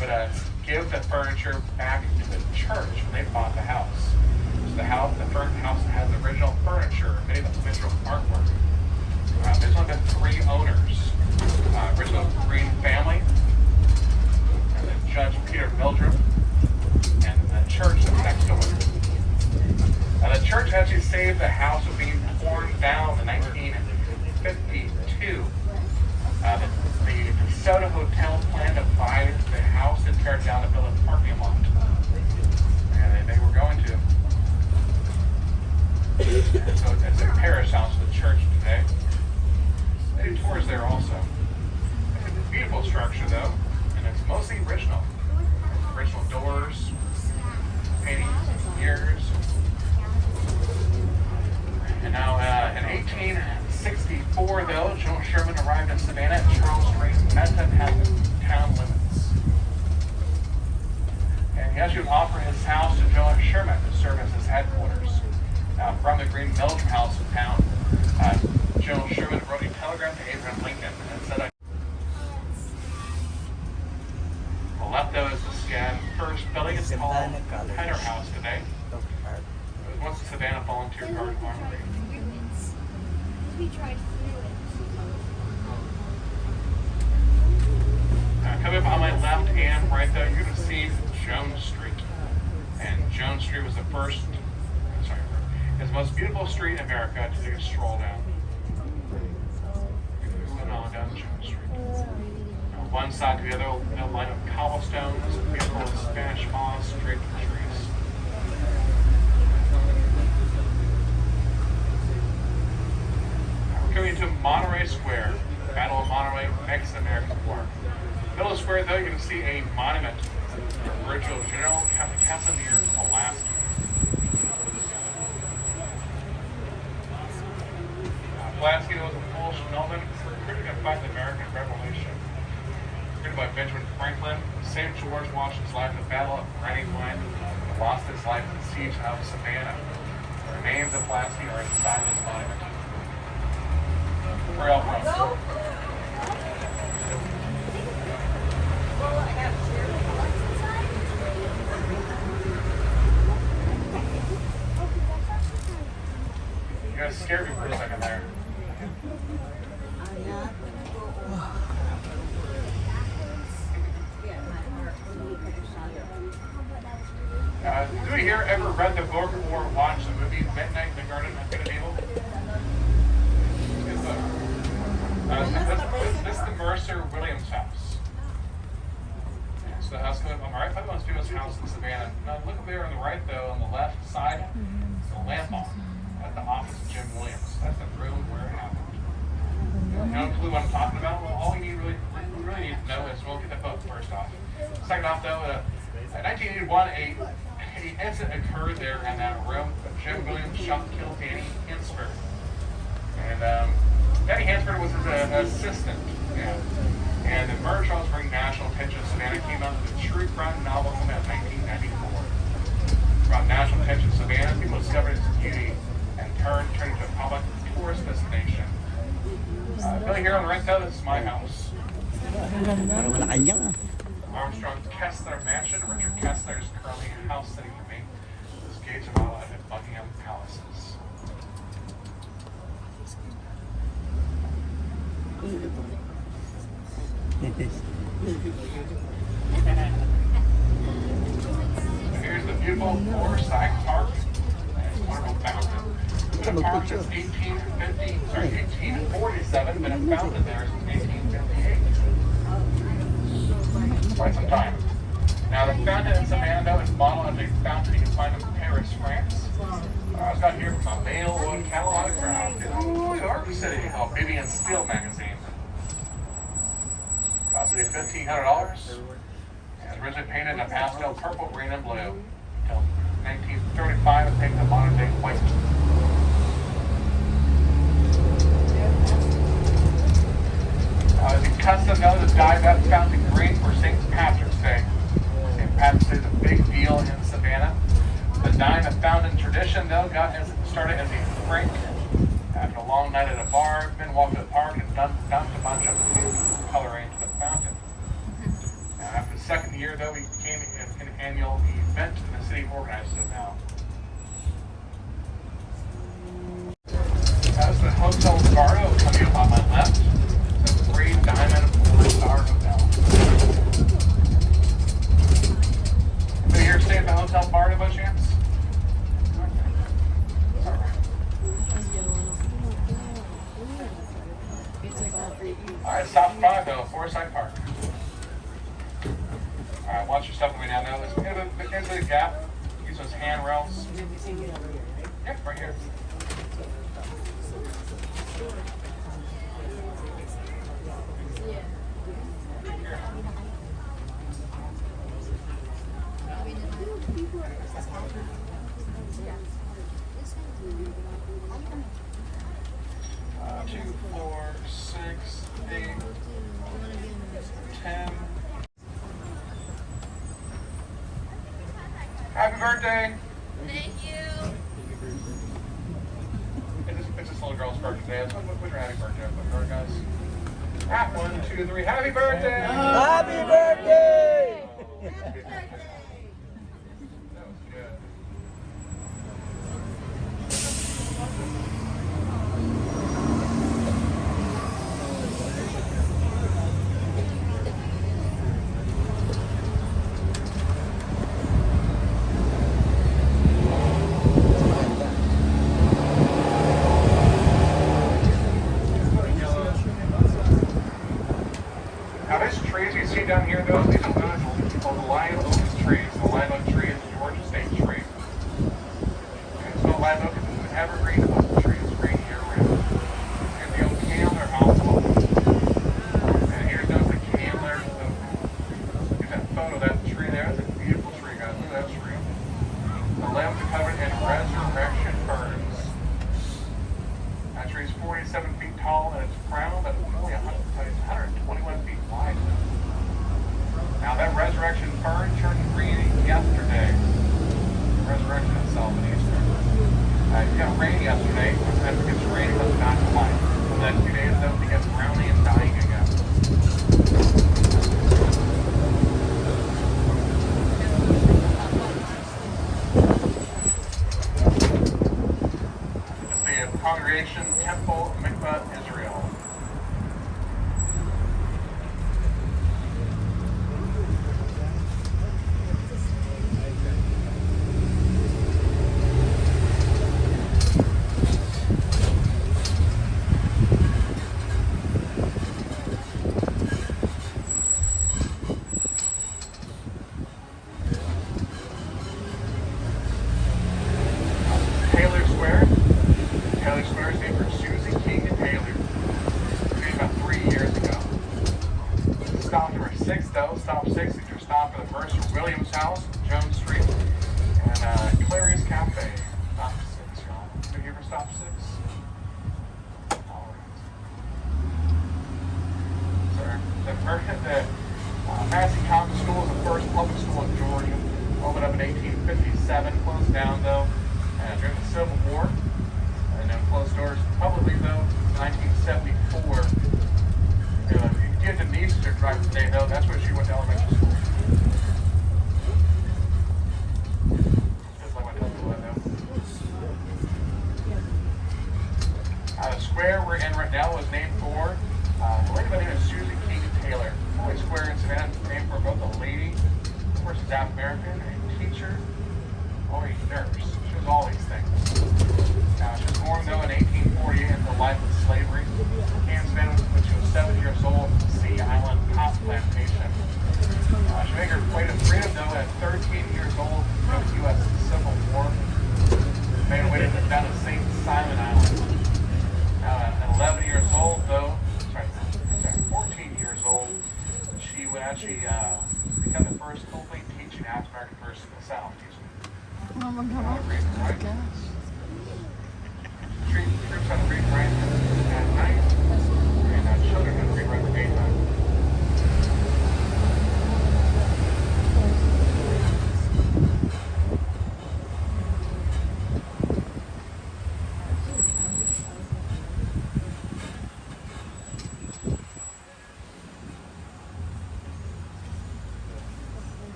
would give the furniture back to the church when they bought the house. So the house has the original furniture, many of the original artwork. There's only been 3 owners. Original Green family, and then Judge Peter Meldrum, and the church that's next door. The church actually saved the house from being torn down in 1952. The Soda Hotel planned to buy the house and tear it down to build a parking lot. And they were going to. So it's a parish house of the church today. They do tours there also. It's a beautiful structure, though, and it's mostly original. Original doors, paintings, years. And now in 1864, though, General Sherman arrived in Savannah and Charles Green met him at the town limits. And he actually would offer his house to General Sherman to serve as his headquarters. From the Green Meldrum House in town, General Sherman wrote a telegram to Abraham Lincoln and said, the left, though, is the Scad First Building. It's called Header House today. It was once the Savannah Volunteer Guard Armory.
We tried
Coming up on my left and right there, you're going to see Jones Street. And Jones Street was the most beautiful street in America to take a stroll down. Going on down Jones Street. One side to the other, a line of cobblestones, beautiful Spanish moss draped in trees. We're coming into Monterey Square, the Battle of Monterey, Mexican-American War. Middle of the square, though, you can see a monument to original General Casimir Pulaski. Pulaski was a full Melvin was recruited to fight the American Revolution. Recruited by Benjamin Franklin, saved George Washington's life in the Battle of Reading Point, and lost his life in the siege of Savannah. The remains of Lasky are inside of his monument. Where else from? You guys scared me for a second there. Do we here ever read the book or watched the movie Midnight in the Garden of Good and Evil? It's a good book. This is the Mercer Williams house. So the house going on the right, probably the most famous house in Savannah. Now look up there on the right though, on the left side, it's a lamp on at the office of Jim Williams. That's the room where it happened. You know clue what I'm talking about? Well, all we really need to know is we'll get the book first off. Second off though, in 1981, an incident occurred there in that room. Jim Williams shot and killed Danny Hansford. And Danny Hansford was his assistant. Yeah. And the murder trials bring national attention to Savannah came out of the true crime novel in 1994. Brought national attention to Savannah, people discovered its beauty and turned into a public tourist destination. Really here on the right though, this is my house.
Parang wala kanya.
Armstrong's Kessler Mansion. Richard Kessler is currently house sitting for me. This gates are all at Buckingham Palaces. Here's the beautiful Forsyth Park. It's a wonderful fountain. The park is 1847, but it's fountain there since 1858. Quite some time. Now the fountain in Savannah is modeled as a fountain you can find in Paris, France. I was got here from a mail wood catalog from New York City called Vivian Steele magazine. Costed $1,500. And was originally painted in a pastel purple, green, and blue. Until 1935, it painted a modern day white. It's custom though to dye that fountain green for St. Patrick's Day. St. Patrick's Day is a big deal in Savannah. The dyeing the fountain tradition though started as a prank. After a long night at a bar, men walked to the park and dumped a bunch of food coloring into the fountain. Now, after the second year though, it became an annual event and the city organizes it now. That's the Hotel Bardo coming up on my left. It's a 3-diamond 4-star hotel. Anybody here stay at the Hotel Bardo by chance? Alright, stop by though, Forsyth Park. Alright, watch your stuff when we down there. There's a gap. Use those handrails. Yep, right here. Happy birthday!
Thank you.
It's this little girl's birthday. So put your happy birthday up there, guys. 1, 2, 3. Happy birthday!
Happy birthday!
That was good. Now these trees you see down here, those these are called live oak trees. The live oak tree is a Georgia state tree. And so live oak is an evergreen oak tree. It's green year round. Here's the old Candler Hospital. And here's the Candler Oak. Look at that photo of that tree there. That's a beautiful tree, guys. Look at that tree. The limbs are covered in resurrection ferns. That tree is 47 feet tall and it's crowned Foundation, Temple, Mikvah, Israel. Taylor Square. Taylor Square is named for Susie King and Taylor. Made about 3 years ago. Stop number 6 though. Stop 6 is your stop for the first from Williams House, Jones Street, and Clary's Cafe. Stop 6, y'all. Been here for stop 6? Alright. Sir, the Masayang Common School is the first public school in Georgia. Opened up in 1857, closed down though during the Civil War, and then closed doors publicly though in 1974. If you get to Nice to drive today though, that's where she went to elementary school. Just like my cousin went though. The square we're in right now was named for a lady by the name of Susie King Taylor. Holy Square in Savannah is named for both a lady, of course, she's African American, a teacher, or a nurse. She was all these things. She was born though in 1848 into the life of slavery. In Savannah when she was 7 years old, Sea Island Cotton Plantation. She made her way to freedom though at 13 years old during the U.S. Civil War. Made her way down to St. Simon Island. At 11 years old though, 14 years old, she would actually become the first openly teaching African American person in the South.
Oh my God.
Troops on the read right at night, and children on the read right at the daytime.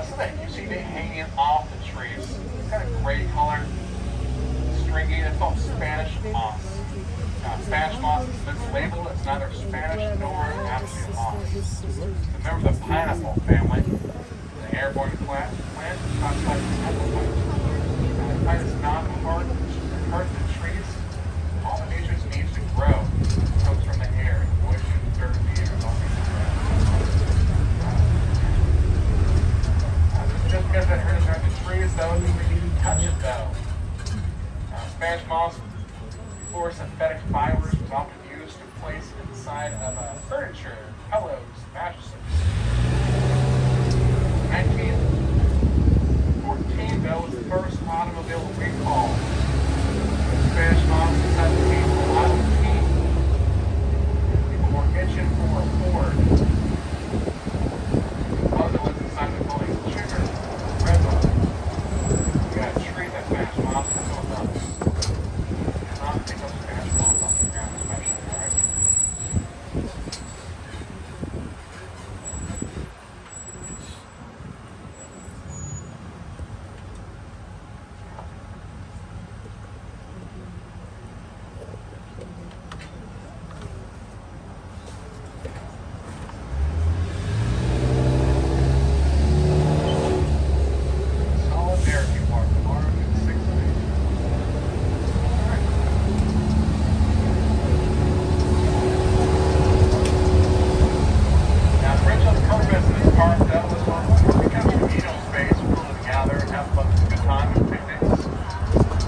Something you see me hanging off the trees. It's got a gray color, stringy. It's called Spanish moss. Spanish moss is this label. It's neither Spanish nor actually moss. It's a member of the pineapple family. The airborne plant is not like apple plant. The plant is not hard to the trees. All the nutrients it needs to grow comes from the air, moisture, dirt, the air, all things like that. Just because it hurts around the trees, though, doesn't mean you can touch it, though. Spanish moss, before synthetic fibers, was often used to place inside of furniture, pillows, mattresses. 1914, though, was the first automobile recall. Spanish moss inside the table, Model T. People were itching for a Ford. Other ones inside the building, sugar, red one. You gotta treat that Spanish moss and go nuts. Not pick up Spanish moss off the ground, especially, alright? Solidarity Park, tomorrow at 6 a.m. Now, the French on the curb in this park, that was becoming a communal space for people to gather and have fun, good time and picnics.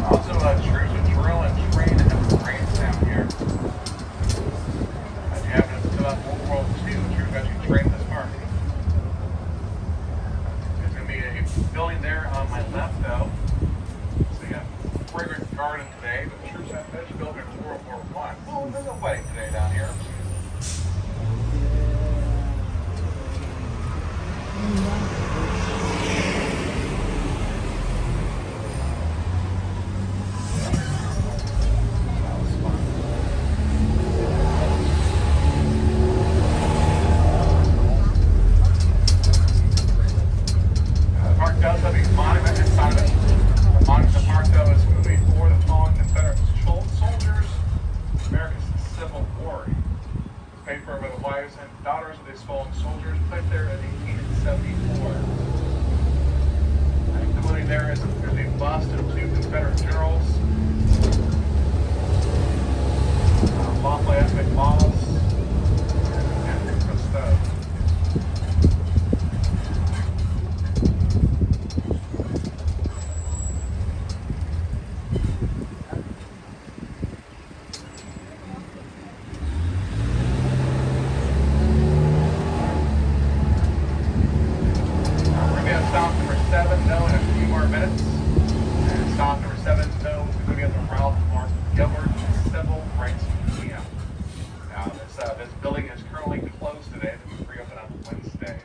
Also, troops would drill and train and have parades down here. As you happen to fill out World War II, troops actually trained this park. There's going to be a building there on my left, though. So you got fragrant garden today, but the troops have finished building in World War I. Well, there's a wedding today down here. does have a monument inside of it. The park, though, is going to be for the fallen Confederate soldiers, America's Civil War. It's paid for by the wives and daughters of these fallen soldiers, placed there in 1874. Including there is a bust of two Confederate generals, Lafayette McLaws, and Christophe. Stop number 7, no, in a few more minutes. And stop number 7, no, we're going to be at the Ralph Mark Gilbert Civil Rights Museum. Now, this building is currently closed today. It will reopen on Wednesday.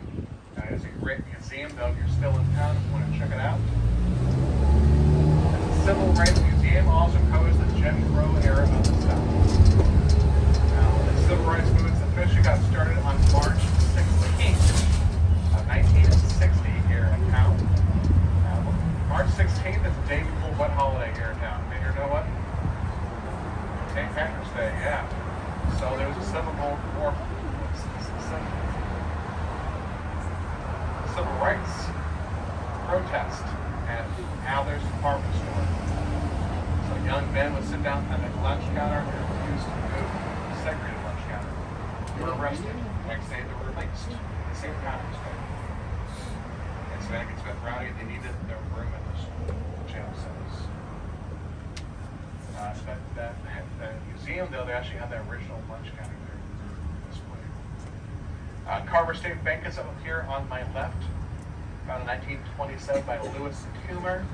It's a great museum, though. If you're still in town, if you want to check it out. The Civil Rights Museum also covers the Jim Crow era of the South. Now, the Civil Rights Movement officially got started on March 16th of 1960. Here in town. March 16th is the day before what holiday here in town? Do you know what? St. Patrick's Day, yeah. So there was a Civil Rights protest at Adler's department store. So young men would sit down at the lunch counter and refuse to move the segregated lunch counter. They were arrested. The next day they were released. The St. Patrick's Day. Savannah gets been rowdy. They needed their room in the jail cells. The museum, though, they actually have the original lunch counter there displayed. Carver State Bank is up here on my left, found in 1927 by Lewis Coomer.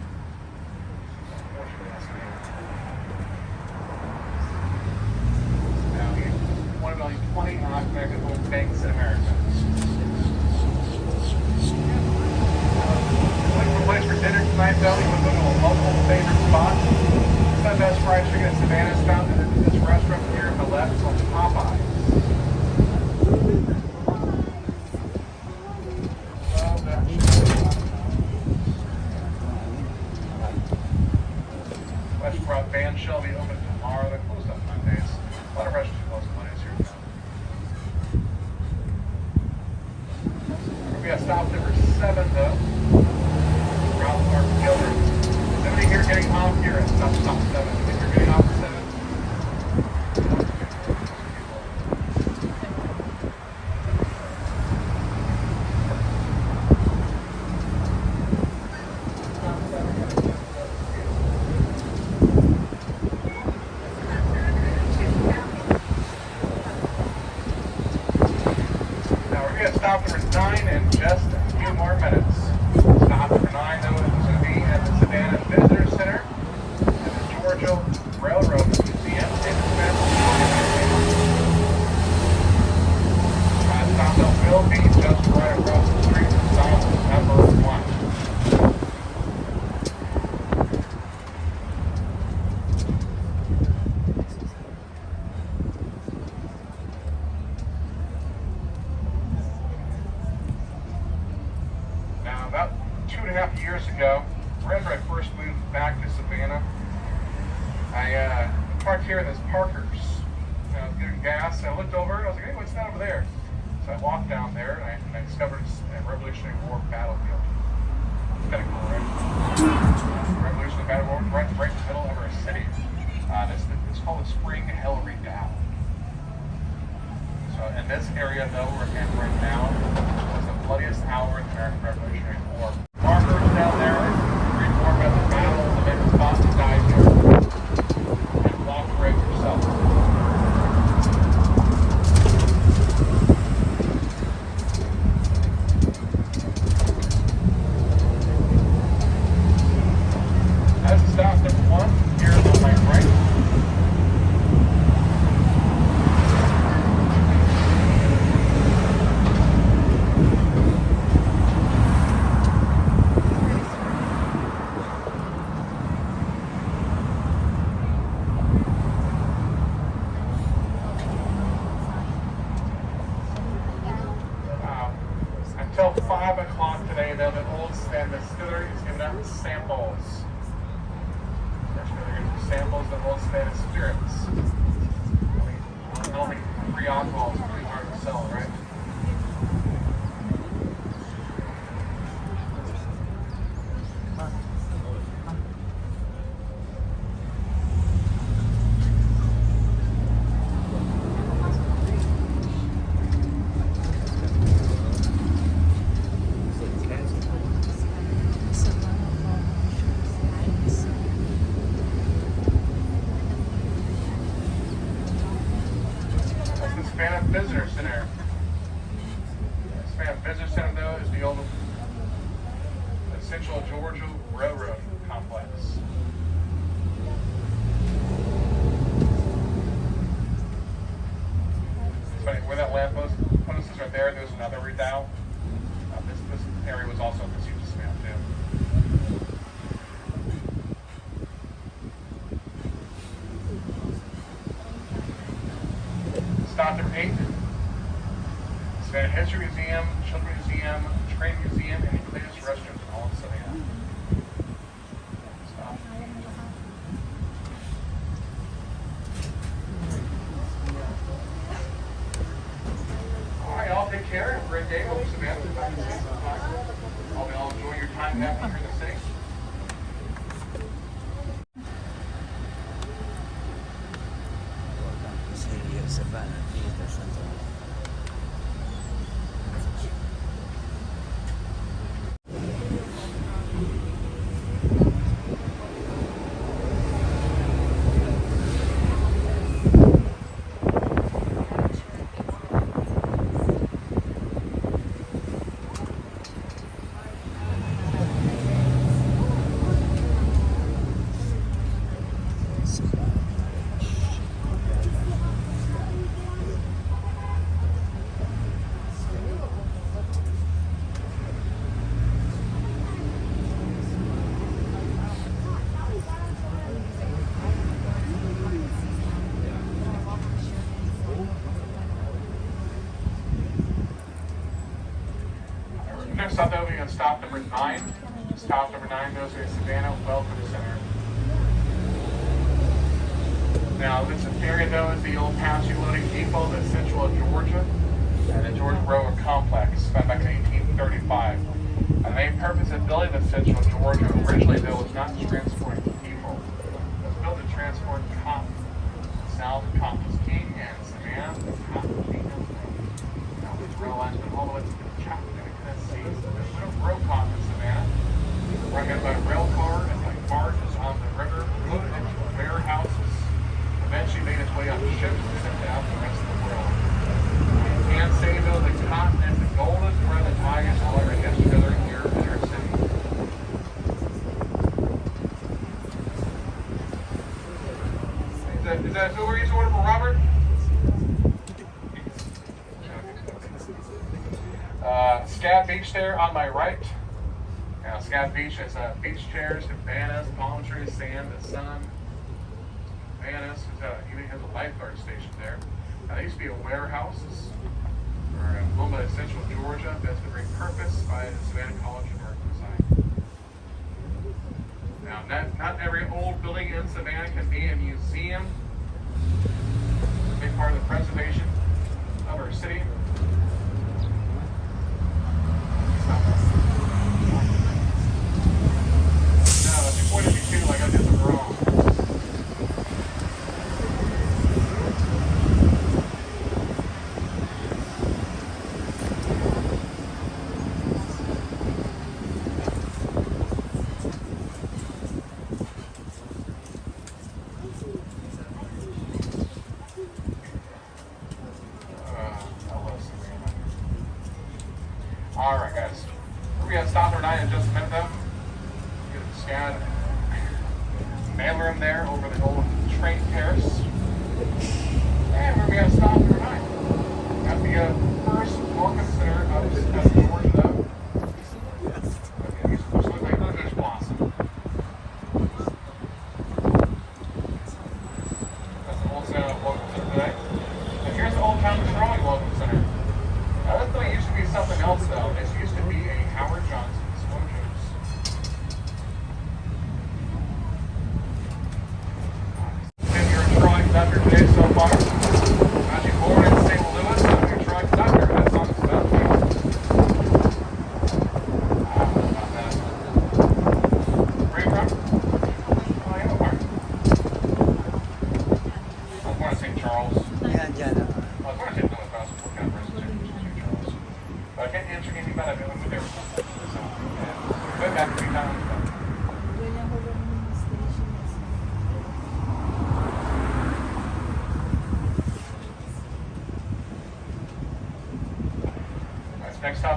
Now, he's one of only 20 non-American banks in America. Place for dinner tonight, though, you want to go to a local favorite spot. It's the best fried chicken in Savannah is found in this restaurant here on the left. It's called Popeyes. Restaurant Van shall be open tomorrow. They're closed on Mondays. A lot of restaurants are closed on Mondays here in town. We got stop number 7, though. Ralph Mark Gilbert. Somebody here getting off here at stop 7. If you're getting off at 7. Now we're going to stop number 9 in just a few more minutes. Stop number 9, though, is going to be at the Savannah Visitor Center at the Georgia Railroad Museum in Savannah. Stop though will be just right across the street from stop number 1. Now, about 2.5 years ago, right after I first moved back to Savannah, I parked here at this Parker's. I was getting gas, and I looked over, and I was like, hey, what's that over there? So I walked down there, and I discovered a Revolutionary War battlefield. It's kind of cool, right? Revolutionary battlefield right in the middle of our city. It's called the Spring Hill Redoubt. So in this area, though, we're in right now, was the bloodiest hour in the American Revolutionary War. Markers down there, read more about the battle, the men who fought and died here, and walk for it yourself. Center is giving out samples. They're going to do samples of old Spanish spirits. Only free alcohol is pretty hard to sell, right? That's the Savannah Visitor Center. The Savannah Visitor Center, though, is the old Central Georgia Railroad complex. It's funny, where that lamppost is right there, there's another redoubt. This area was also in the siege of Savannah, too. Stop number 8. Savannah History Museum, Children's Museum, Train Museum, and the cleanest restrooms in all of Savannah. Stop. Alright, y'all take care. Have a great day. Hope Savannah. Hope y'all enjoy your time happy here in the city.
Welcome to City of Savannah Theater Center.
Next stop, though, we're going to stop number 9. Stop number 9 goes to Savannah Welcome Center. Now, this area, though, is the old passenger loading depot that's Central Georgia and the Georgia Railroad Complex, found back in 1835. And the main purpose of building the Central Georgia originally, though, was not to transport people. It was built to transport cotton. South, cotton was king, and Savannah, the cotton kingdom. Now, these rail lines went all the way to the Chattanooga, Tennessee. We don't grow cotton in Savannah. We're going by rail car and by barges on the river, loaded into warehouses. Eventually made its way on ships and sent out to the rest of the world. You can say, though, the cotton is the golden thread that ties all our heads together here in our city. Is that who we're using order for Robert? Scab Beach there on my right. Now, Scab Beach has beach chairs, cabanas, palm trees, sand, the sun. Savannah even has a lifeguard station there. Now, there used to be a warehouse for Wilma, Central Georgia. That's been repurposed by the Savannah College of Art and Design. Now, not every old building in Savannah can be a museum. It's a big part of the preservation of our city. No, if you pointed me too, like I did something wrong. Alright, guys. We're going to stop our night in just a minute, though. Get a scan. Mail room there over the old train terrace. And we're going to stop our night at the first welcome center of Georgia, though. It's supposed to look like a Bush blossom. That's the old welcome center today. And here's the old town trolley welcome center. Now, this building used to be something else, though. This used to be a Howard Johnson's Mojo's.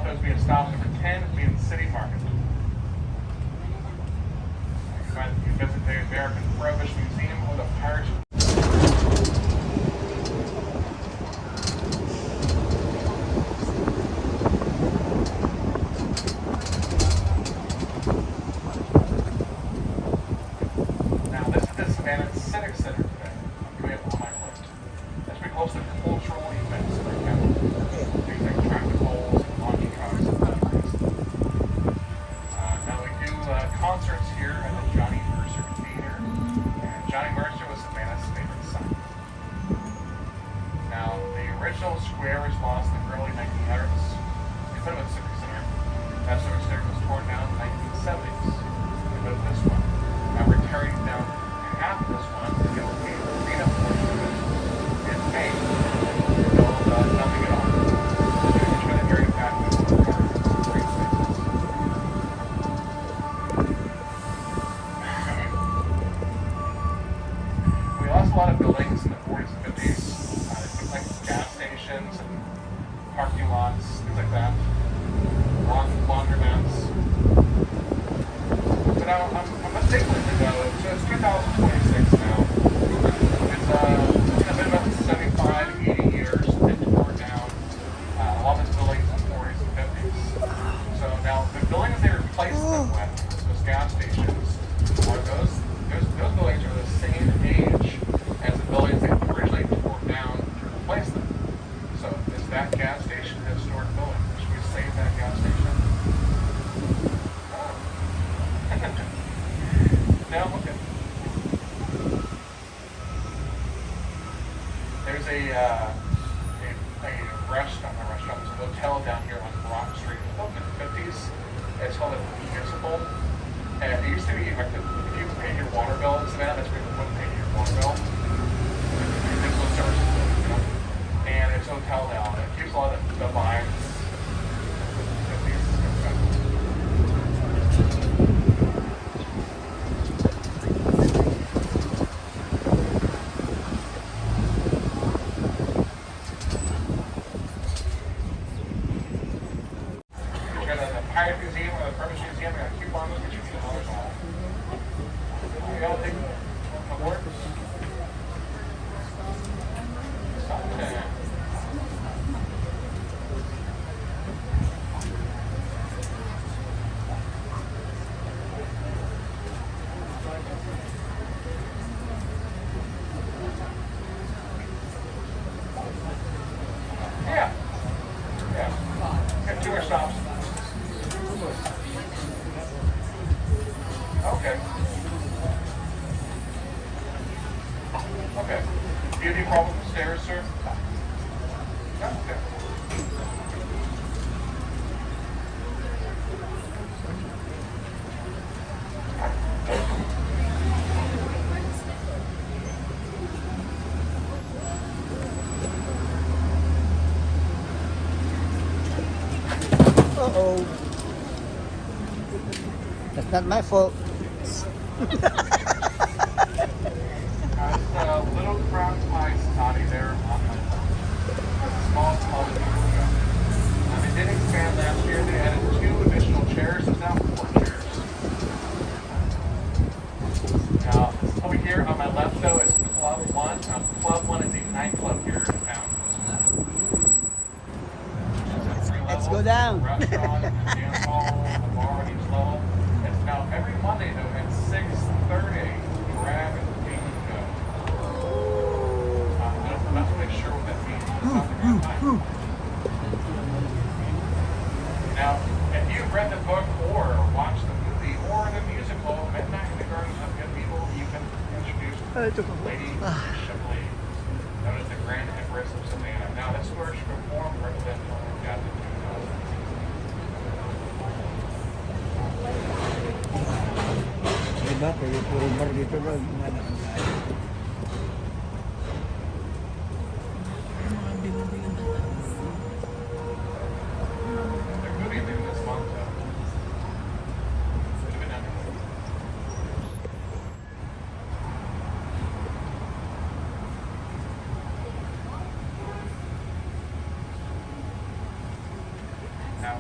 those being stop number 10 is being City Market. You visit the American Prohibition Museum or the Pirates. Now this is the Savannah Civic Center today. I'm coming up on my right. As we host the cultural events in our county. Things like tractor pulls, launch trucks, and batteries. Now we do concerts here at the Johnny Mercer Theater. And Johnny Mercer was Savannah's favorite son. Now the original square was lost in the early 1900s. It's been a civic center. That civic center was torn down in the 1970s. We moved this one. Now we're tearing down half of this one to get the arena portion of it in May. Build nothing at all. We're trying to area back with green spaces. We lost a lot of buildings in the 40s and 50s. Things like gas stations and parking lots, things like that. Laundromats. But now I'm mistaken ago. So it's 2026 now. It's been about 75, 80 years since they tore down a lot of these buildings in the 40s and 50s. So now the buildings they replaced them with, those gas stations, are those buildings are the same age as the buildings they originally tore down to replace them. So is that gas station a historic building? Should we save that gas station? Now look at there's a restaurant, there's a hotel down here on Brock Street. It's built in the 50s. It's called a municipal. And it used to be like if you pay your water bill in Savannah, that's where you put pay your water bill. Municipal services building, you know. And it's a hotel now. And it keeps a lot of the vibes. Pirate Museum or the Prohibition Museum, we got a coupon with which you can $2 off. You gotta take my word. Something. Yeah. Got 2 more stops. Okay. Okay. Do you have any problem with the stairs, sir? No? Okay.
Uh-oh. That's not my fault.
It's a little crown pie toddy there on the small people. They did expand last year. They added 2 additional chairs. It's now 4 chairs. Now, over here on my left, though, is Club 1. Club 1 is a nightclub here in town.
Let's go down.
Restaurant, dance hall, a bar on each level. It's now every Monday, though, at 6:30. Grab and bingo. I'm not really sure what that means. It's not the right time. Now, if you've read the book or watched the movie or the musical Midnight in the Gardens of Good People, you can introduce Lady Shipley, known as the Grand Empress of Savannah. Now, this is where she performed representing Catholic.
Diba? Pwede puro bar dito bro.
They're moving in this month, though. Now,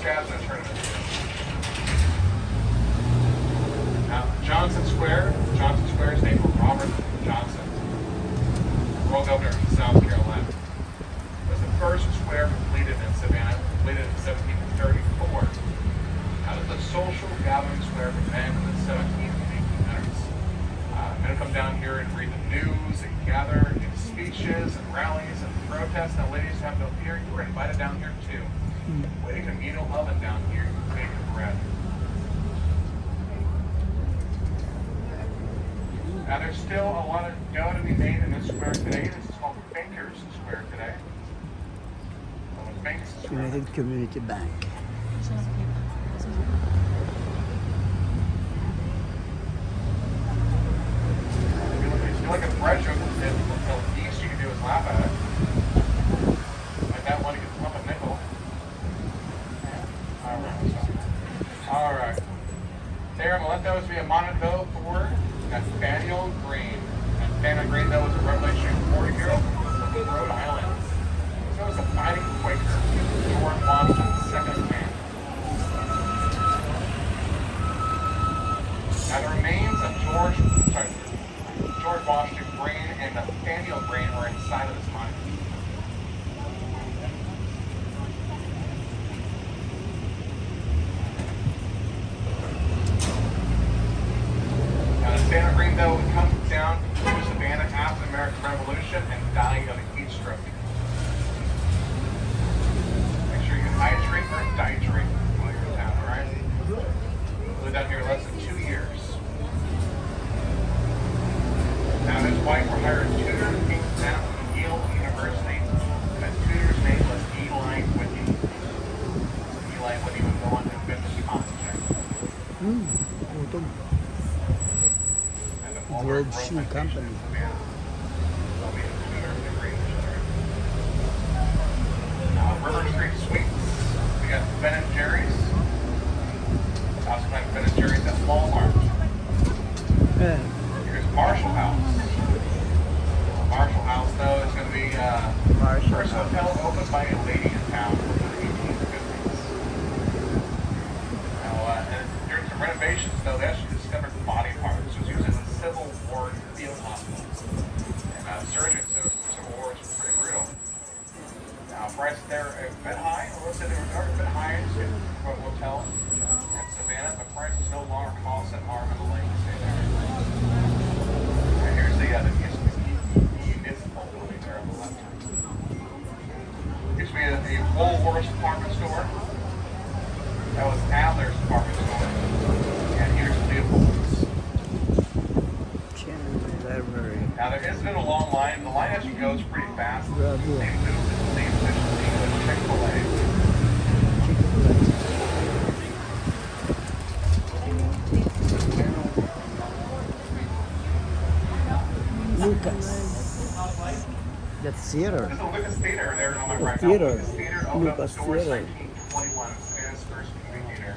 scabs in a tournament. Now, Johnson Square is named for Robert Johnson, World Governor of South Carolina. It was the first square completed in Savannah, completed in 1734. Now, this is a social gathering square for men in the 17th and 1800s. Men come down here and read the news and gather, give speeches and rallies and protests. Now, ladies have no fear, you were invited down here too. We have a communal oven down here, you can bake the bread. Now, there's still a lot of dough to be made in this square today. This is called Bankers Square today. Banks Square.
United Community Bank.
If you look at bread sugar, the least you can do is laugh at it. Like that one, you can flip a nickel. Alright. There, I'm going to let those be a monitor for Nathaniel Green. Nathaniel Green, though, was a Revolutionary War hero from Rhode Island. He was a fighting Quaker, George Washington's second man. Now, the remains of George Washington Green and Nathaniel Green are inside of this monument. Savannah Green, though, comes down to Savannah after the American Revolution and dying of a heat stroke. Make sure you can hydrate or dihydrate while you're in town, alright? Lived down here less than 2 years. Now, his wife were hired tutor to teach down from Yale University, and his tutor's name was Eli Whitney. Eli Whitney would go on to invent the concept.
World Shoe Company.
River Street Sweets. We got Ben and Jerry's. Also find Ben and Jerry's at Walmart. Here's Marshall House. Marshall House, though, is going to be the first hotel opened by a lady in town in the 1850s. Now, during some renovations, though, they actually discovered body parts. It was used as a Civil War field hospital. And surgery Civil War was pretty brutal. Now, prices there are a bit high. Let's say they were a bit high in a hotel in Savannah, but prices no longer cost an arm and a leg to stay there. And here's the municipal building there on the left. Used to be a Woolworths department store. That was Adler's department store. And here's Leopold's. Now, there has been a long line. The line actually goes pretty fast. They moved the same efficiency with Chick-fil-A.
Lucas. That's theater.
This is the Lucas Theater there on my right.
Theater.
Lucas Theater opened up
Lucas
its doors in
Theater.
1921. Savannah's first movie theater.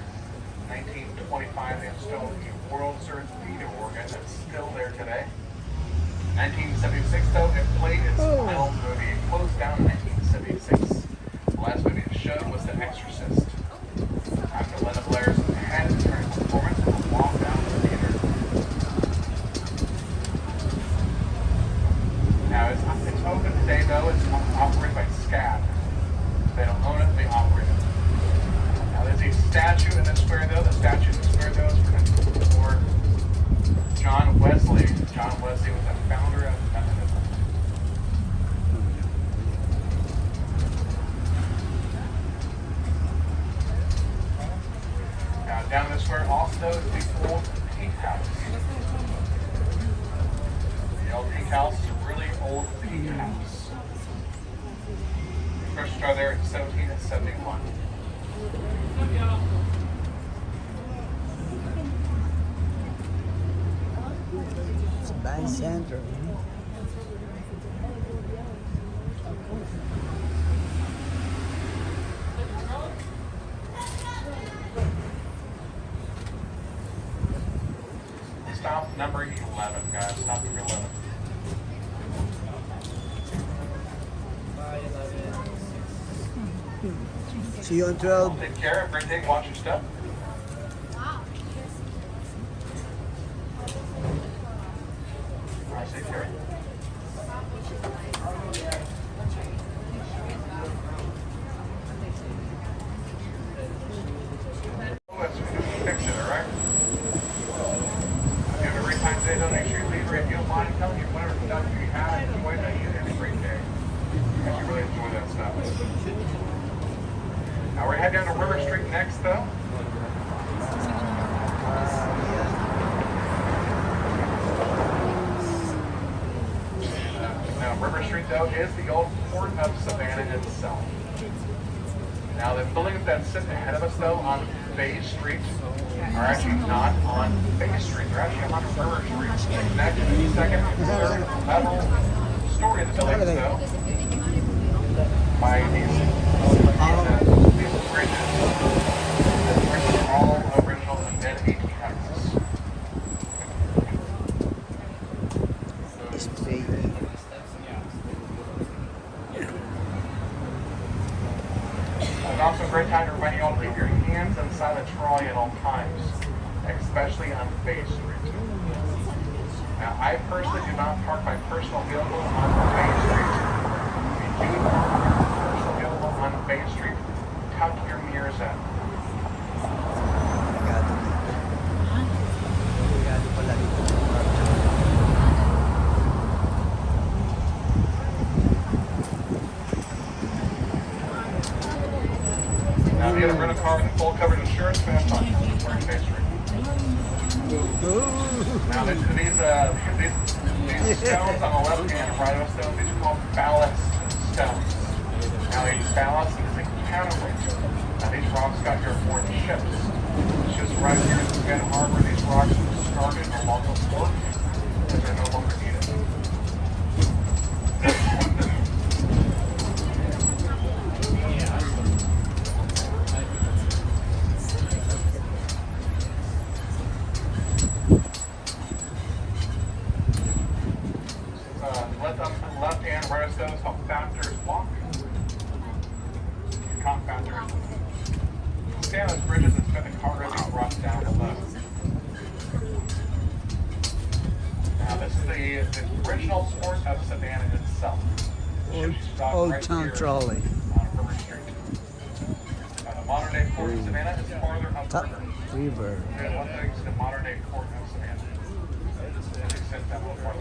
1925, they installed the World Series Theater organ that's still there today. 1976, though, it played its final movie. It closed down in 1976. The last movie it showed was The Exorcist. After Linda Blair's head-turning performance, it will walk out of the theater. Now, it's open today, though. It's operated by SCAD. They don't own it, they operate it. Now, there's a statue in the square, though. The statue in the square, though, is for John Wesley. John Wesley was the founder of Methodism. Now, down this square also is the old Pink House. The old Pink House is a really old Pink House. The first star there in 1771.
It's a band center.
Stop number 11, guys. Stop number 11.
See you on 12.
Take care. Have a great day. Watch your step. All right, take care. Let's fix it, all right? If you have a great time today, though, make sure you leave a review online and tell me whatever stuff you had and enjoy that you had a great day. I really enjoy that stuff. Now we're heading down to River Street next, though. Now River Street, though, is the old port of Savannah itself. Now the buildings that sit ahead of us, though, on Bay Street are actually not on Bay Street. They're actually on River Street. They connect to the second and third level story of the buildings, though, by these bridges. The bridges are all original and then 1800s.
Display.
It's also a great time to remind you all to keep your hands inside the trolley at all times, especially on Bay Street. Now, I personally do not park my personal vehicle on Bay Street. If you do park your personal vehicle on Bay Street, tuck your mirrors in. Now, if you have a rental car with full coverage insurance, that's fine. We're in Bay Street. Now, these stones on the left hand and right of stones, these are called ballast stones. Now, a ballast is a counterweight. Now, these rocks got here aboard ships. Ships right here in Savannah Harbor, these rocks were discarded along the port because they're no longer needed. Left hand, right of stones, called Factor's Walk. Count factors. Stand on those bridges and spend the cargo being brought down below. Now, this is the original port of Savannah itself.
Old Town Trolley.
On River Street. Now, the modern day port of Savannah is farther upriver.
River.
And one thing is the modern day port of Savannah. It extends that little farther.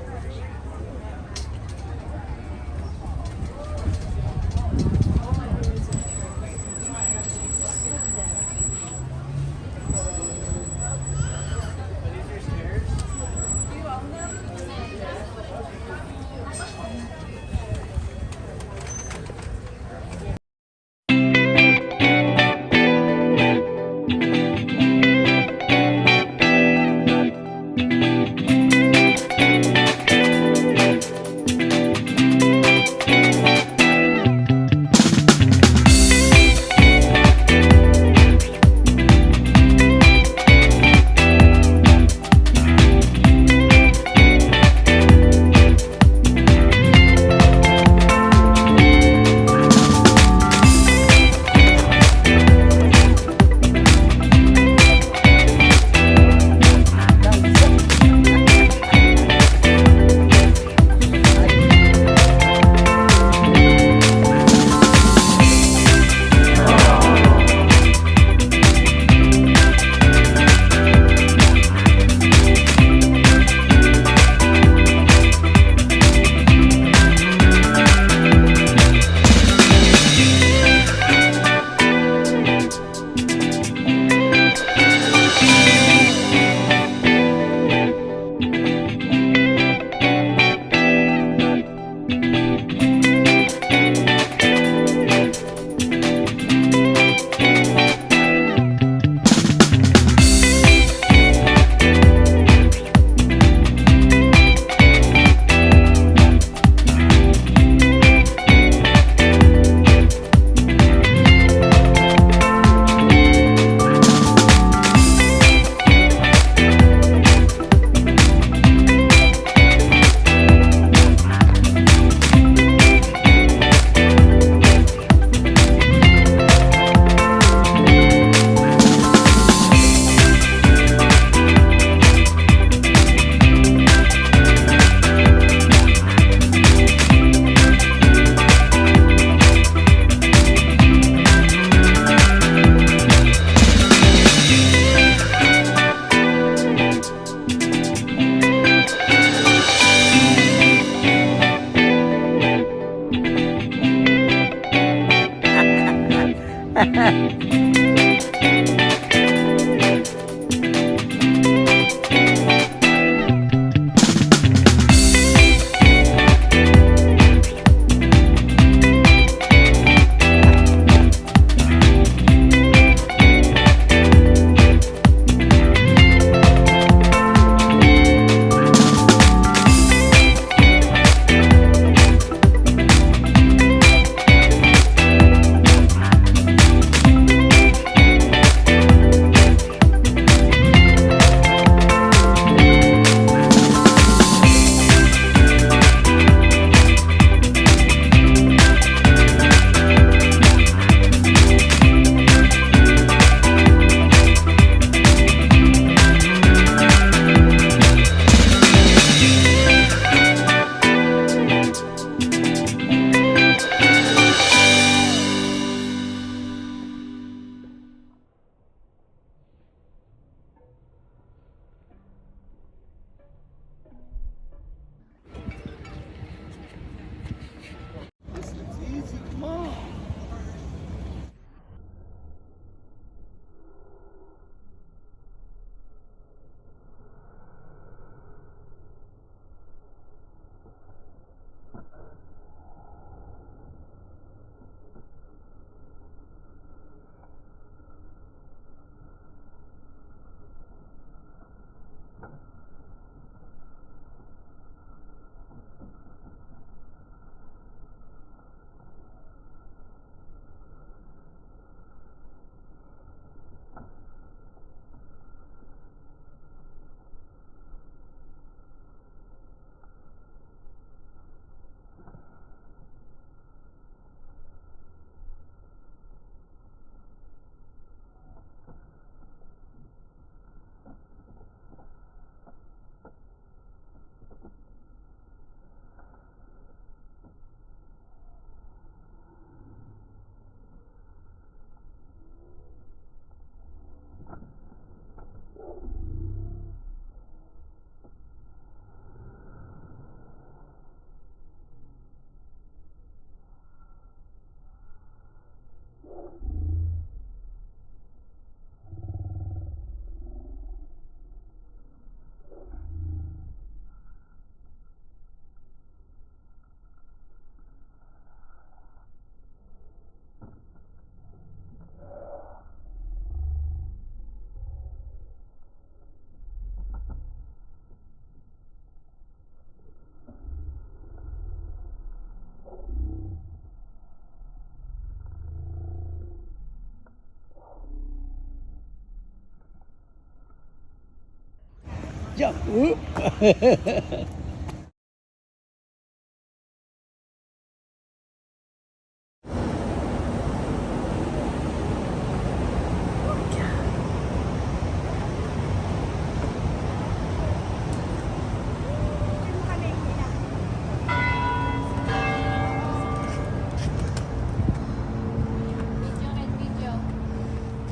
Jump. Whoop.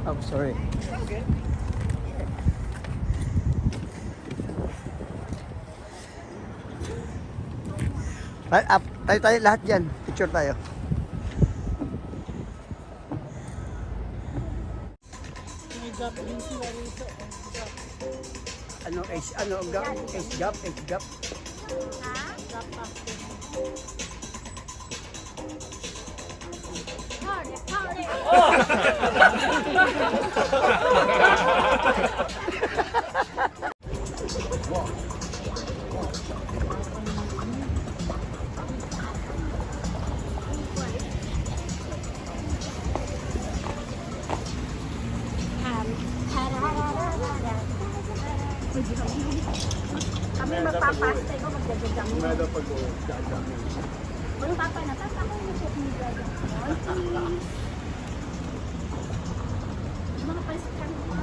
Oh, sorry. Tayo lahat dyan. Picture tayo. Ano, age gap.
Kami magpapastay ko, magdadadang mo. Walang papa na, tapos ako yung nasa yung gagawin. Mga pasit kami pa.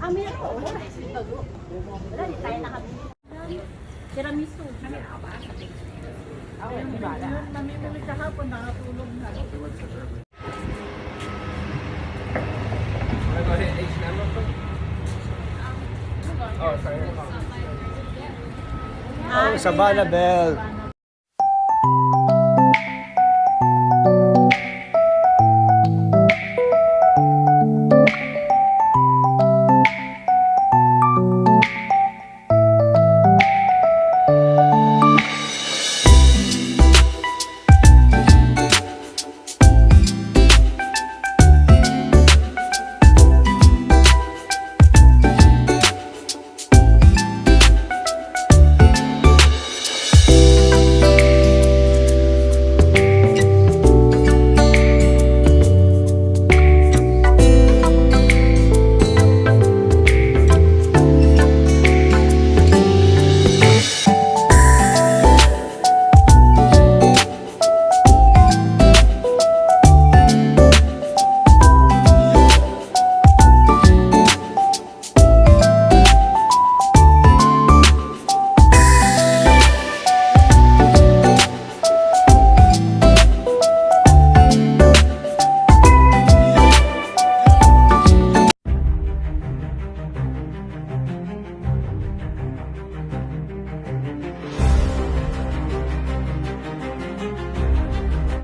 Meron. Wala, di tayo nakabili. Tiramisu. Kami nakabasa. Ako yung bala. Namimili kahapon, nakatulog na.
Oh, sorry.
Savannah Bell.